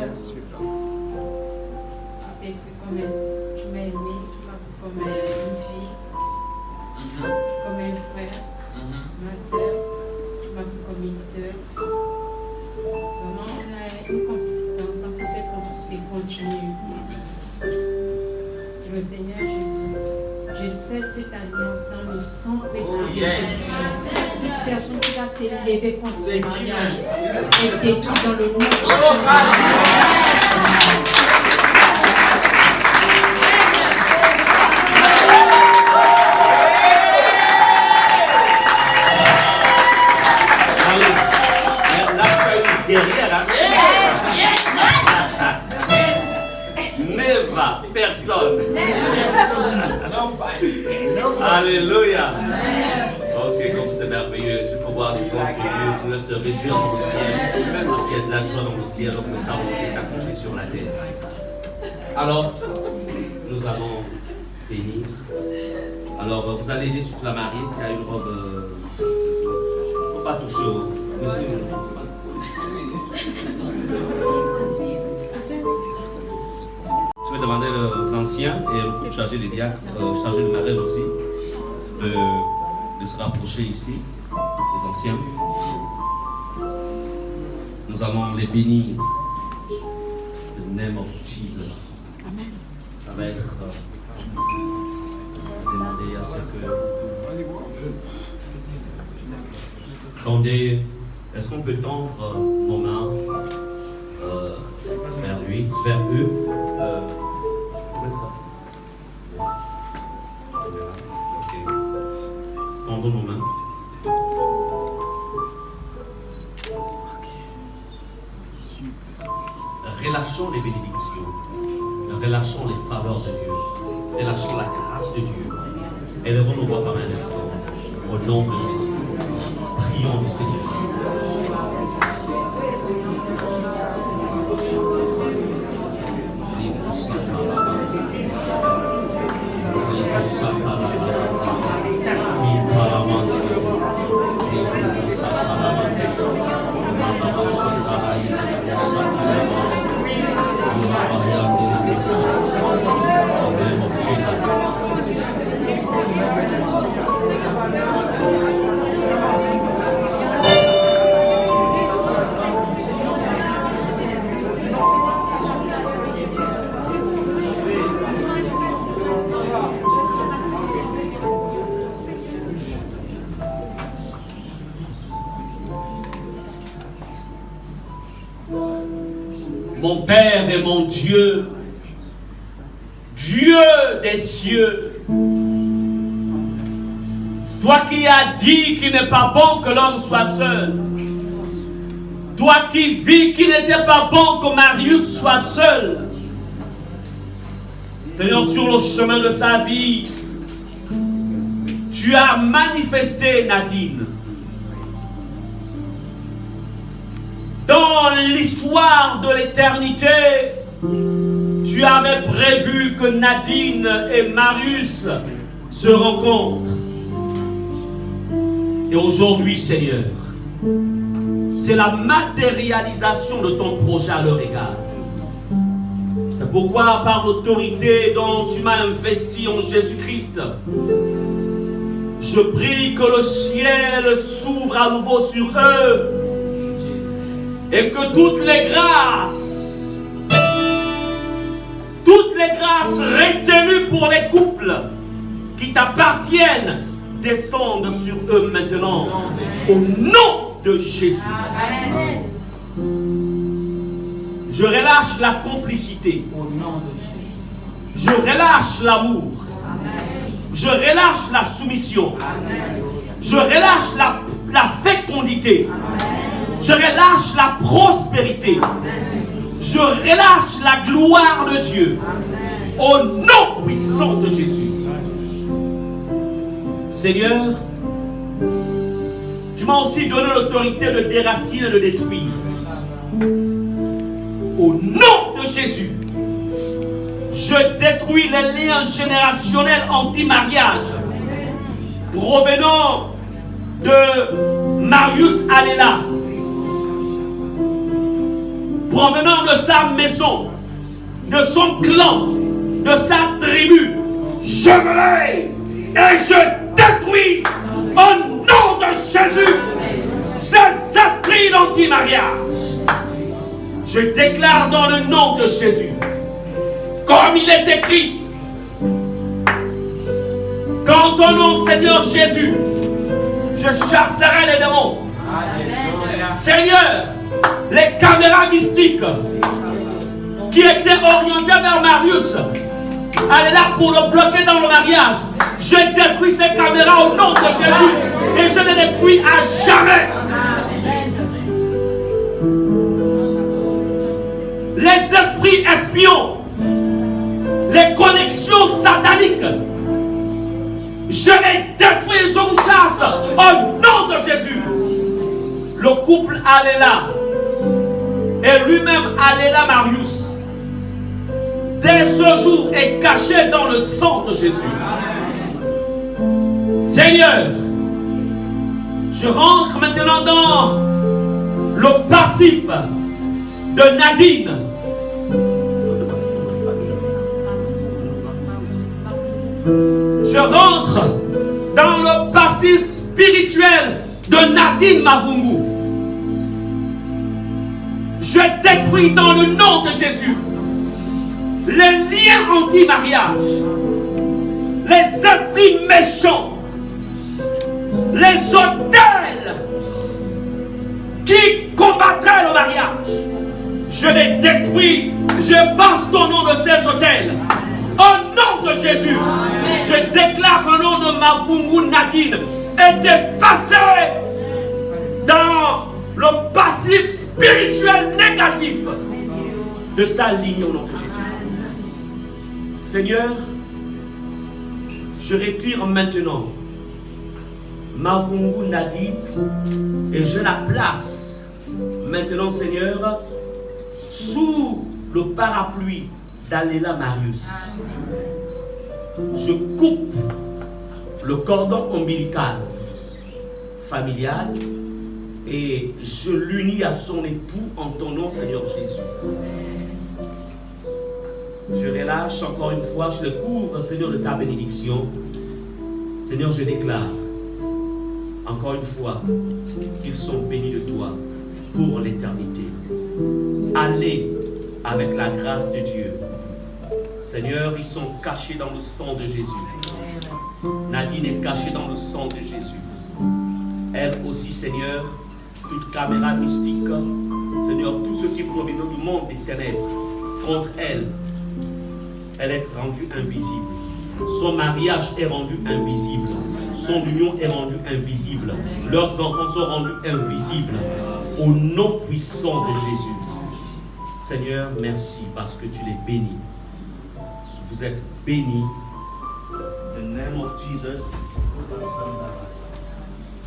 S6: Tu m'as aimé, tu m'as pris comme une fille, comme un frère, ma soeur, tu m'as pris comme une soeur. Vraiment, on a une complicité ensemble, et cette complicité continue. Le Seigneur Jésus, je scelle cette alliance dans le sang précieux de Jésus. Toute personne qui va s'élever contre ce mariage est détruite dans le nom de Jésus.
S4: Personne. Alléluia. Ok, comme c'est merveilleux. Je peux voir les anges de Dieu se réjouir dans le ciel. Lorsqu'il y a de la joie dans le ciel, lorsque ça est accompli sur la terre. Alors, nous allons bénir. Alors, vous allez aider surtout la mariée qui a une robe. Il ne faut pas toucher au. Monsieur, je vais demander aux anciens et au couple chargé des diacres, chargé de mariage aussi, de se rapprocher ici, les anciens. Nous allons les bénir. The name of Jesus. Amen. Ça va être demandé à ce que. Attendez, est-ce qu'on peut tendre nos mains vers lui, vers eux? Tendons nos mains. relâchons les bénédictions, relâchons les faveurs de Dieu, relâchons la grâce de Dieu. Élevons nos voix par un instant, au nom de Jésus. Prions le Seigneur. Mon Père et mon Dieu, Dieu des cieux, toi qui as dit qu'il n'est pas bon que l'homme soit seul, toi qui vis qu'il n'était pas bon que Marius soit seul, Seigneur, sur le chemin de sa vie, tu as manifesté Nadine. Dans l'histoire de l'éternité, tu avais prévu que Nadine et Marius se rencontrent. Et aujourd'hui, Seigneur, c'est la matérialisation de ton projet à leur égard. C'est pourquoi, par l'autorité dont tu m'as investi en Jésus-Christ, je prie que le ciel s'ouvre à nouveau sur eux et que toutes les grâces retenues pour les couples qui t'appartiennent descendent sur eux maintenant au nom de Jésus. Amen. Je relâche la complicité. Je relâche l'amour. Je relâche la soumission. Je relâche la fécondité. Je relâche la prospérité. Je relâche la gloire de Dieu. Au nom puissant de Jésus. Seigneur, tu m'as aussi donné l'autorité de déraciner et de détruire. Au nom de Jésus, je détruis les liens générationnels anti-mariage provenant de Marius Alela, provenant de sa maison, de son clan, de sa tribu. Je me lève et je détruis au nom de Jésus ces esprits d'anti-mariage. Je déclare dans le nom de Jésus, comme il est écrit, qu'en ton nom, Seigneur Jésus, je chasserai les démons. Seigneur, les caméras mystiques qui étaient orientées vers Marius, elle est là pour le bloquer dans le mariage. Je détruis ces caméras au nom de Jésus et je les détruis à jamais. Les esprits espions, les connexions sataniques, je les détruis et je vous chasse au nom de Jésus. Le couple Alela et lui-même Alela Marius, dès ce jour, est caché dans le sang de Jésus. Seigneur, je rentre maintenant dans le passif de Nadine. Je rentre dans le passif spirituel de Nadine Mavungu. Je détruis dans le nom de Jésus les liens anti-mariage, les esprits méchants, les autels qui combattraient le mariage. Je les détruis, j'efface ton nom de ces autels. Au nom de Jésus, je déclare que le nom de Mavungu Nadine est effacé dans le passif spirituel négatif de s'aligner au nom de Jésus. Seigneur, je retire maintenant Mavungu Nadine et je la place maintenant, Seigneur, sous le parapluie d'Aléla Marius. Je coupe le cordon ombilical familial et je l'unis à son époux en ton nom, Seigneur Jésus. Je relâche encore une fois, je le couvre, Seigneur, de ta bénédiction. Seigneur, je déclare encore une fois qu'ils sont bénis de toi pour l'éternité. Allez avec la grâce de Dieu. Seigneur, ils sont cachés dans le sang de Jésus. Nadine est cachée dans le sang de Jésus. Elle aussi, Seigneur, toute caméra mystique, Seigneur, tout ce qui provient du monde des ténèbres contre elle, elle est rendue invisible. Son mariage est rendu invisible. Son union est rendue invisible. Leurs enfants sont rendus invisibles. Au nom puissant de Jésus. Seigneur, merci parce que tu les bénis. Vous êtes bénis. In the name of Jesus.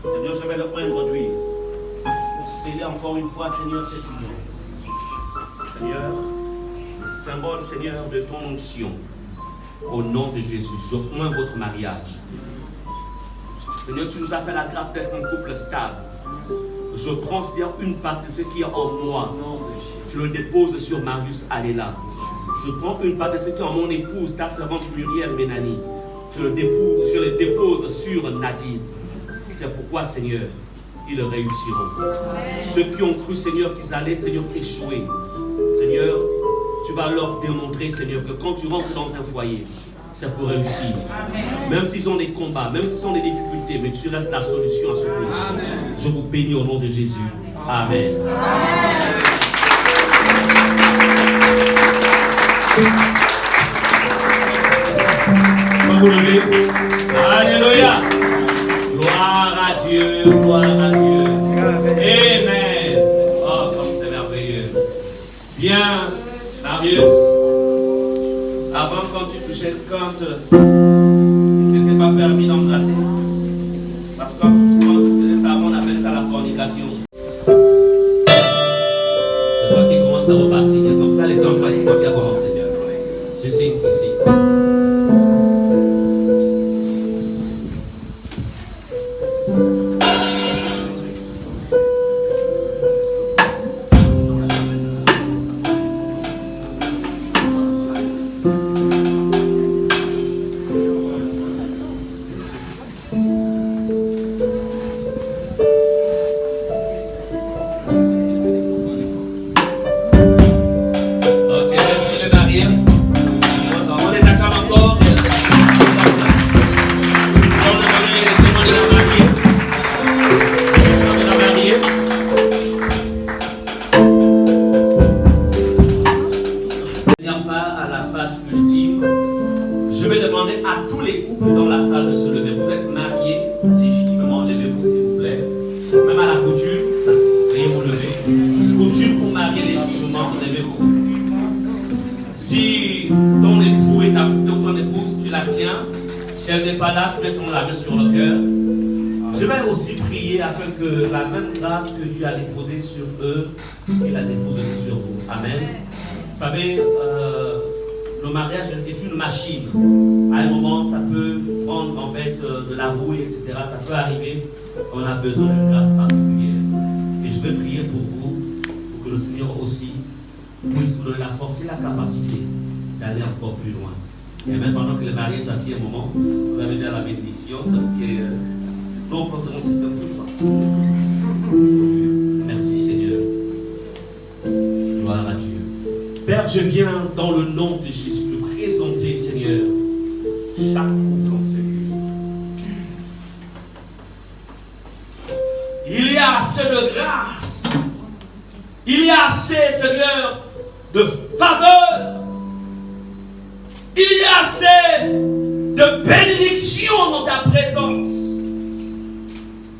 S4: Seigneur, je vais le introduire pour sceller encore une fois, Seigneur, cette union. Seigneur, le symbole, Seigneur, de ton onction. Au nom de Jésus, j'offre votre mariage. Seigneur, tu nous as fait la grâce d'être un couple stable. Je transfère une partie de ce qui est en moi. Je le dépose sur Marius Aléla. Je prends une part de ce qui est en mon épouse, ta servante Muriel Benani. Je le dépose sur Nadine. C'est pourquoi, Seigneur, ils réussiront. Ceux qui ont cru, Seigneur, qu'ils allaient, Seigneur, échouer. Seigneur, tu vas leur démontrer, Seigneur, que quand tu rentres dans un foyer, c'est pour réussir. Amen. Même s'ils ont des combats, même s'ils ont des difficultés, mais tu restes la solution à ce problème. Je vous bénis au nom de Jésus. Amen. Amen. Vous levez. Alléluia. Gloire à Dieu, gloire à Dieu. Amen. Oh, comme c'est merveilleux. Bien, Marius. Avant, quand tu touchais, quand il ne t'était pas permis d'embrasser. Parce que quand tu faisais ça avant, on appelle ça la fornication. C'est toi qui commence à repasser. Comme ça, les anges, c'est toi qui as commencé. Je sais, ici. Que la même grâce que Dieu a déposée sur eux, il a déposée sur vous. Amen. Vous savez, le mariage est une machine. À un moment, ça peut prendre en fait de la rouille, etc. Ça peut arriver. On a besoin d'une grâce particulière. Et je vais prier pour vous, pour que le Seigneur aussi puisse vous donner la force et la capacité d'aller encore plus loin. Et même pendant que les mariés s'assied un moment, vous avez déjà la bénédiction. Ça vous qui est, nous, on pense mon système de foi. Merci Seigneur. Gloire à Dieu. Père, je viens dans le nom de Jésus te présenter, Seigneur, chaque couple dans ce lieu. Il y a assez de grâce. Il y a assez, Seigneur, de faveur. Il y a assez de bénédiction dans ta présence.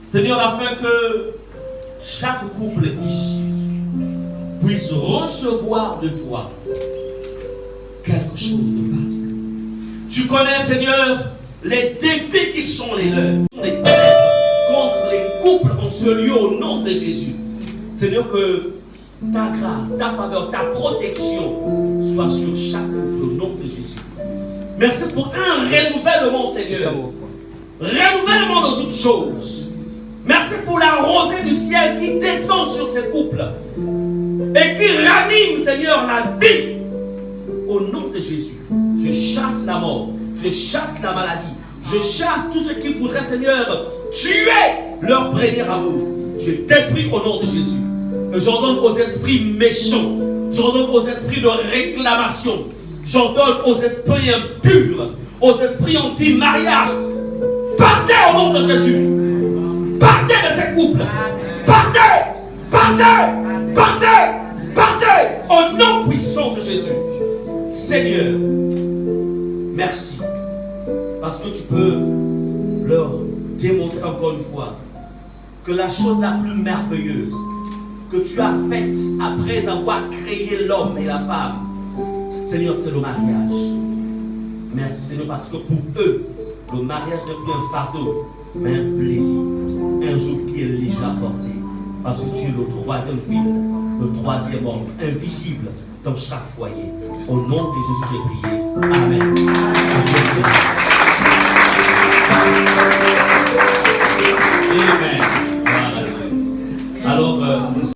S4: Seigneur, afin que chaque couple ici puissent recevoir de toi quelque chose de particulier. Tu connais, Seigneur, les défis qui sont les leurs, les contre les couples en ce lieu au nom de Jésus. Seigneur, que ta grâce, ta faveur, ta protection soit sur chaque couple au nom de Jésus. Merci pour un renouvellement, Seigneur. Renouvellement de toutes choses. Merci pour la rosée du ciel qui descend sur ces couples et qui ranime, Seigneur, la vie. Au nom de Jésus, je chasse la mort, je chasse la maladie, je chasse tout ce qui voudrait, Seigneur, tuer leur premier amour. Je détruis au nom de Jésus. J'ordonne aux esprits méchants, j'ordonne aux esprits de réclamation, j'ordonne aux esprits impurs, aux esprits anti-mariage. Partez au nom de Jésus. Partez de ces couples. Partez, partez, partez, partez au nom puissant de Jésus. Seigneur, merci parce que tu peux leur démontrer encore une fois que la chose la plus merveilleuse que tu as faite après avoir créé l'homme et la femme, Seigneur, c'est le mariage. Merci Seigneur parce que pour eux, le mariage n'est plus un fardeau, mais un plaisir, un jour qui est léger à porter. Parce que tu es le troisième fil, le troisième homme, invisible dans chaque foyer. Au nom de Jésus, j'ai prié. Amen.